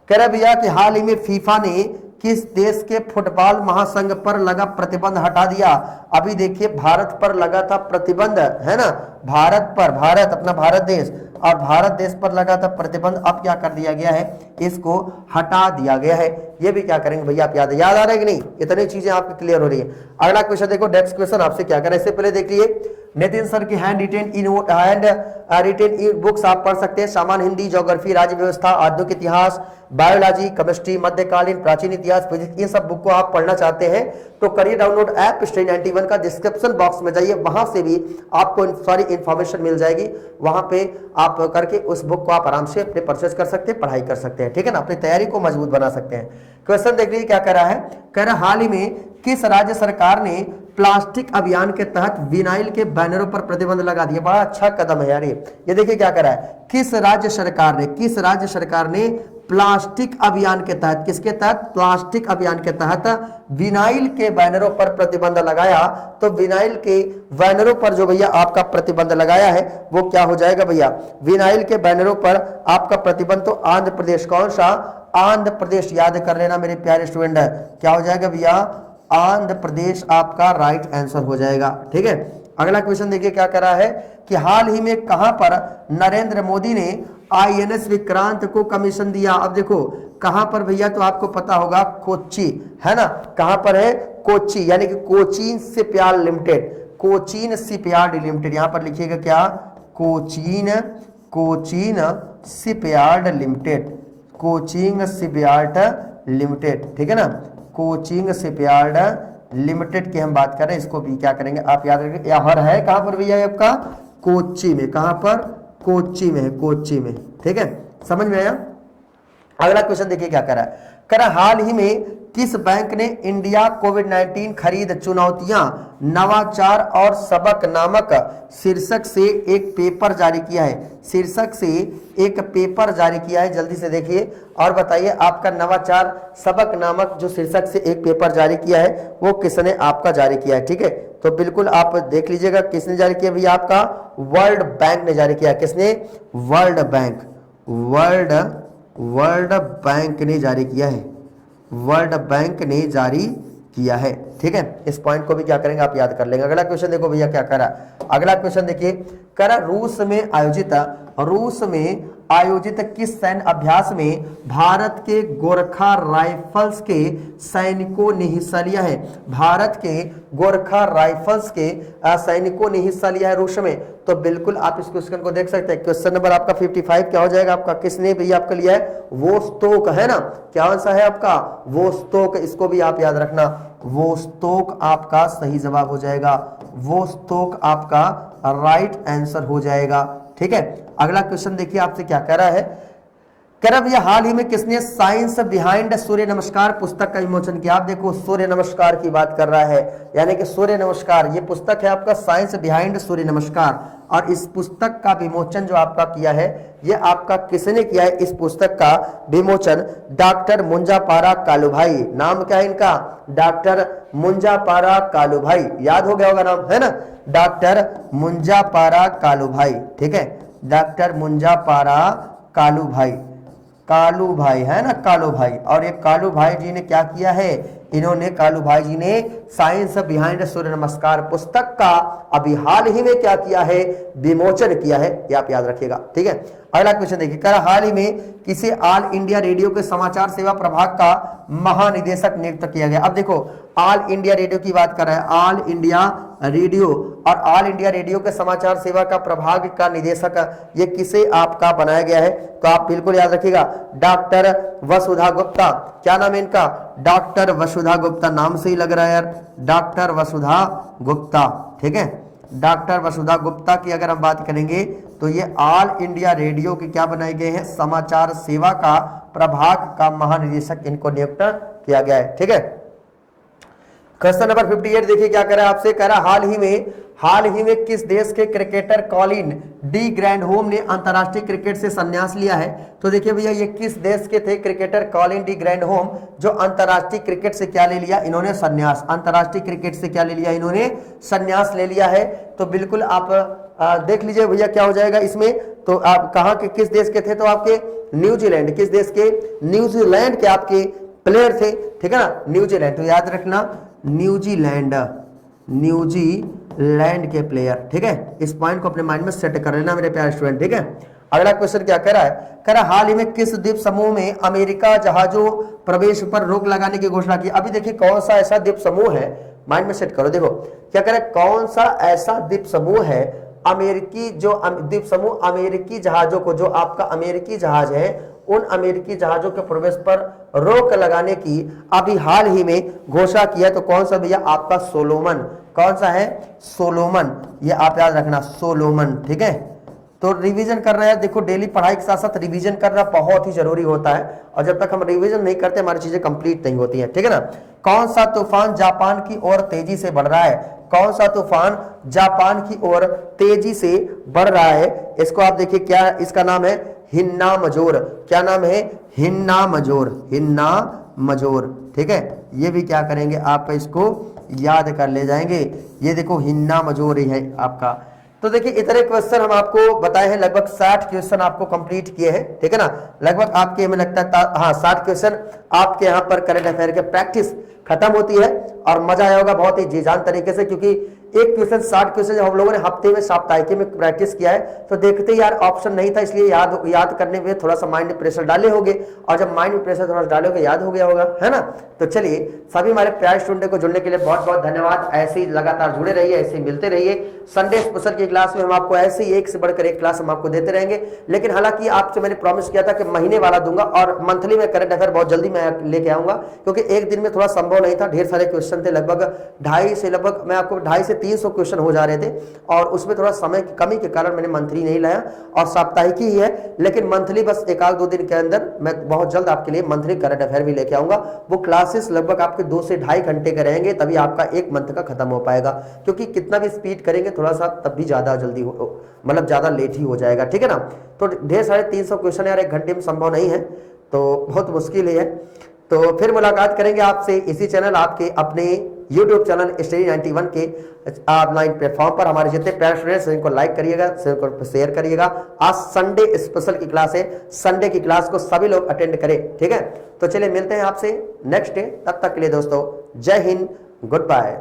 रहा भैया कि हाल ही में फीफा ने किस देश के फुटबॉल महासंघ पर लगा प्रतिबंध हटा दिया? अभी देखिए भारत पर लगा था प्रतिबंध, है ना, भारत पर, भारत अपना भारत देश, और भारत देश पर लगा था प्रतिबंध। अब क्या कर दिया गया है? इसको हटा दिया गया है। ये भी क्या करेंगे भैया आप याद आ रहा है कि नहीं? इतनी चीजें आपकी क्लियर हो रही है। अगला क्वेश्चन देखो, नेक्स्ट क्वेश्चन आपसे क्या करें, इससे पहले देखिए नितिन सर की हैंड रिटेन ई बुक्स आप पढ़ सकते हैं। सामान्य हिंदी, ज्योग्राफी, राज्य व्यवस्था, आधुनिक इतिहास, बायोलॉजी, केमिस्ट्री, मध्यकालीन, प्राचीन इतिहास, फिजिक्स, ये सब बुक को आप पढ़ना चाहते हैं तो करिए डाउनलोड ऐप स्टडी 91 का। डिस्क्रिप्शन बॉक्स में जाइए, वहां से भी आपको सारी इंफॉर्मेशन मिल जाएगी। वहां पे आप करके उस बुक को आप आराम से अपने परचेज कर सकते हैं, पढ़ाई कर सकते हैं, ठीक है ना, अपनी तैयारी को मजबूत बना सकते हैं। क्वेश्चन देख लीजिए क्या कह रहा है। कह रहा हाल ही में किस राज्य सरकार ने प्लास्टिक अभियान के तहत विनाइल के बैनरों पर प्रतिबंध लगा दिया। बड़ा अच्छा कदम है यार ये देखिए क्या कर रहा है। किस राज्य सरकार ने प्लास्टिक अभियान के तहत, किसके तहत, प्लास्टिक अभियान के तहत विनाइल के बैनरों पर प्रतिबंध लगाया। तो विनाइल के बैनरों पर जो भैया आपका प्रतिबंध लगाया है वो क्या हो जाएगा भैया, विनाइल के बैनरों पर आपका प्रतिबंध। तो आंध्र प्रदेश, कौन सा, आंध्र प्रदेश, याद कर लेना मेरे प्यारे स्टूडेंट, क्या हो जाएगा भैया, आंध्र प्रदेश आपका राइट आंसर हो जाएगा, ठीक है। अगला क्वेश्चन देखिए क्या कर रहा है कि हाल ही में कहां पर नरेंद्र मोदी ने INS विक्रांत को कमीशन दिया। अब देखो कहां पर भैया, तो आपको पता होगा कोच्चि, है ना, कहां पर है, कोच्चि, यानी कि Cochin shipyard limited, Cochin shipyard limited, यहां पर लिखिएगा क्या, Cochin shipyard limited, coaching shipyard limited, ठीक है ना, कोचिंग शिपयार्ड लिमिटेड की हम बात कर रहे हैं। इसको भी क्या करेंगे आप याद रखेंगे, यहाँ है कहां पर भैया आपका, कोच्चि में, कहां पर, कोच्चि में है, कोच्चि में, ठीक है, समझ में आया। अगला क्वेश्चन देखिए क्या कर रहा है। कह रहा हाल ही में किस बैंक ने इंडिया कोविड-19 खरीद चुनौतियां, नवाचार और सबक नामक शीर्षक से एक पेपर जारी किया है, शीर्षक से एक पेपर जारी किया है। जल्दी से देखिए और बताइए आपका नवाचार सबक नामक जो शीर्षक से एक पेपर जारी किया है वो किसने आपका जारी किया है, ठीक है। तो बिल्कुल आप देख लीजिएगा किसने जारी किया भैया, आपका वर्ल्ड बैंक ने जारी किया। किसने, वर्ल्ड बैंक, वर्ल्ड बैंक ने जारी किया है, वर्ल्ड बैंक ने जारी किया है, ठीक है। इस पॉइंट को भी क्या करेंगे आप याद कर लेंगे। अगला क्वेश्चन देखो भैया क्या कह रहा है। अगला क्वेश्चन देखिए, कह रहा रूस में आयोजित किस सैन्य अभ्यास में भारत के गोरखा राइफल्स के सैनिकों ने हिस्सा लिया है। भारत के गोरखा राइफल्स के सैनिकों ने हिस्सा लिया है रूस में। तो बिल्कुल आप इस क्वेश्चन को देख सकते हैं। क्वेश्चन नंबर आपका 55 क्या हो जाएगा आपका, किसने भी आपका लिया है, वोस्तोक, है ना, क्या आंसर है आपका, वोस्तोक। इसको भी आप याद रखना, वोस्तोक आपका सही जवाब हो जाएगा, वोस्तोक आपका राइट आंसर हो जाएगा, ठीक है। अगला क्वेश्चन देखिए आपसे क्या कह रहा है। कह रहा भैया हाल ही में किसने साइंस बिहाइंड सूर्य नमस्कार पुस्तक का विमोचन किया। आप देखो सूर्य नमस्कार की बात कर रहा है, यानी कि सूर्य नमस्कार, ये पुस्तक है आपका साइंस बिहाइंड सूर्य नमस्कार। और इस पुस्तक का विमोचन जो आपका किया है ये आपका किसने किया है, इस पुस्तक का विमोचन डॉक्टर मुंजापारा कालूभाई। नाम क्या है इनका, डॉक्टर मुंजापारा कालूभाई, याद हो गया होगा नाम, है ना, डॉक्टर मुंजापारा कालूभाई, ठीक है, डॉक्टर मुंजापारा कालूभाई, कालू भाई है ना, कालू भाई। और ये कालू भाई जी ने क्या किया है, इन्होंने, कालू भाई जी ने साइंस बिहाइंड सूर्य नमस्कार पुस्तक का अभी हाल ही में क्या किया है, विमोचन किया है, ये आप याद रखिएगा, ठीक है। अगला क्वेश्चन देखिए, कह रहा हाल ही में किसे ऑल इंडिया रेडियो के समाचार सेवा प्रभाग का महानिदेशक नियुक्त किया गया। अब देखो ऑल इंडिया रेडियो की बात कर रहा है, ऑल इंडिया रेडियो, और ऑल इंडिया रेडियो के समाचार सेवा का प्रभाग का निदेशक ये किसे आपका बनाया गया है। तो आप बिल्कुल याद रखिएगा डॉक्टर वसुधा गुप्ता, क्या नाम है इनका, डॉक्टर वसुधा गुप्ता, नाम से ही लग रहा है यार, डॉक्टर वसुधा गुप्ता, ठीक है। डॉक्टर वसुधा गुप्ता की अगर हम बात करेंगे तो ये ऑल इंडिया रेडियो के क्या बनाए गए हैं, समाचार सेवा का प्रभाग का महानिदेशक इनको नियुक्त किया गया है, ठीक है। क्वेश्चन नंबर 58 देखिए क्या कह रहा है आपसे, कह रहा हाल ही में किस देश के क्रिकेटर कॉलिन डी ग्रैंडहोम ने अंतरराष्ट्रीय क्रिकेट से संन्यास लिया है। तो देखिए भैया ये किस देश के थे, क्रिकेटर कॉलिन डी ग्रैंडहोम, जो अंतरराष्ट्रीय क्रिकेट से क्या ले लिया इन्होंने, संन्यास, अंतरराष्ट्रीय क्रिकेट से क्या ले लिया इन्होंने, संन्यास ले लिया है। तो बिल्कुल आप देख लीजिए भैया क्या हो जाएगा इसमें। तो आप कहाँ के, किस देश के थे, तो आपके न्यूजीलैंड, किस देश के, न्यूजीलैंड के आपके प्लेयर थे, ठीक है ना, न्यूजीलैंड। तो याद रखना न्यूजीलैंड के प्लेयर, ठीक है। इस पॉइंट को अपने माइंड में सेट कर लेना मेरे प्यारे स्टूडेंट, ठीक है। अगला क्वेश्चन क्या कह रहा है, कह रहा हाल ही में किस द्वीप समूह में अमेरिका जहाजों प्रवेश पर रोक लगाने की घोषणा की। अभी देखिए कौन सा ऐसा द्वीप समूह है, माइंड में सेट करो। देखो क्या करें, कौन सा ऐसा द्वीप समूह है अमेरिकी, जो द्वीप समूह अमेरिकी जहाजों को, जो आपका अमेरिकी जहाज है उन अमेरिकी जहाजों के प्रवेश पर रोक लगाने की अभी हाल ही में घोषणा किया। तो कौन सा भैया, आपका सोलोमन। कौन सा है, सोलोमन, ये आप याद रखना, सोलोमन। ठीक है, तो रिवीजन कर रहे हैं। देखो डेली पढ़ाई के साथ साथ रिवीजन करना बहुत ही जरूरी होता है, और जब तक हम रिवीजन नहीं करते हमारी चीजें कंप्लीट नहीं होती हैं। ठीक है ना। कौन सा तूफान जापान की ओर तेजी से बढ़ रहा है, कौन सा तूफान जापान की ओर तेजी से बढ़ रहा है, इसको आप देखिए, क्या इसका नाम है, हिन्ना मजोर। क्या नाम है, हिन्ना मजोर, हिन्ना मजोर। ठीक है, ये भी क्या करेंगे, आप इसको याद कर ले जाएंगे। ये देखो हिन्ना मजोर ही है आपका। तो देखिए इतने क्वेश्चन हम आपको बताए हैं, लगभग 60 क्वेश्चन आपको कंप्लीट किए हैं। ठीक है ना, लगभग आपके हमें लगता है हाँ 60 क्वेश्चन आपके यहाँ पर करंट अफेयर के प्रैक्टिस खत्म होती है, और मजा आया होगा बहुत ही जी जान तरीके से, क्योंकि एक क्वेश्चन 60 क्वेश्चन जब हम लोगों ने हफ्ते में साप्ताहिक में प्रैक्टिस किया है, तो देखते यार ऑप्शन नहीं था, इसलिए याद करने में थोड़ा सा माइंड में प्रेशर डाले होंगे, और जब माइंड में प्रेशर थोड़ा डालोगे याद हो गया होगा, है ना। तो चलिए सभी हमारे प्यारे स्टूडेंट को जुड़ने के लिए बहुत बहुत धन्यवाद। ऐसे ही लगातार जुड़े रहिए, ऐसे ही मिलते रहिए। संडे स्पेशल की क्लास में हम आपको ऐसे ही एक से बढ़कर एक क्लास हम आपको देते रहेंगे, लेकिन हालांकि आपसे मैंने प्रॉमिस किया था कि महीने वाला दूंगा, और मंथली में करंट अफेयर बहुत जल्दी मैं लेके आऊंगा, क्योंकि एक दिन में थोड़ा संभव नहीं था, ढेर सारे क्वेश्चन थे, लगभग 250 से 300 क्वेश्चन हो जा रहे थे, और उसमें थोड़ा समय की कमी के कारण मैंने मंथली नहीं लाया, और साप्ताहिक ही है, लेकिन मंथली बस एक आध 2 दिन के अंदर मैं बहुत जल्द आपके लिए मंथली करंट अफेयर भी लेके आऊंगा। वो क्लासेस लगभग आपके 2 से ढाई घंटे के रहेंगे, तभी आपका एक मंथ का खत्म हो पाएगा, क्योंकि कितना भी स्पीड करेंगे थोड़ा सा तब भी ज्यादा जल्दी हो, मतलब ज्यादा लेट ही हो जाएगा। ठीक है ना। तो ढेर सारे 300 क्वेश्चन यार एक घंटे में संभव नहीं है, तो बहुत मुश्किल है। तो फिर मुलाकात करेंगे आपसे इसी चैनल, आपके अपने YouTube चैनल स्टडी 91 के ऑनलाइन प्लेटफॉर्म पर। हमारे जितने प्यारे स्टूडेंट्स इनको लाइक करिएगा, शेयर करिएगा। आज संडे स्पेशल की क्लास है, संडे की क्लास को सभी लोग अटेंड करें। ठीक है, तो चलिए मिलते हैं आपसे नेक्स्ट डे, तब तक के लिए दोस्तों जय हिंद, गुड बाय।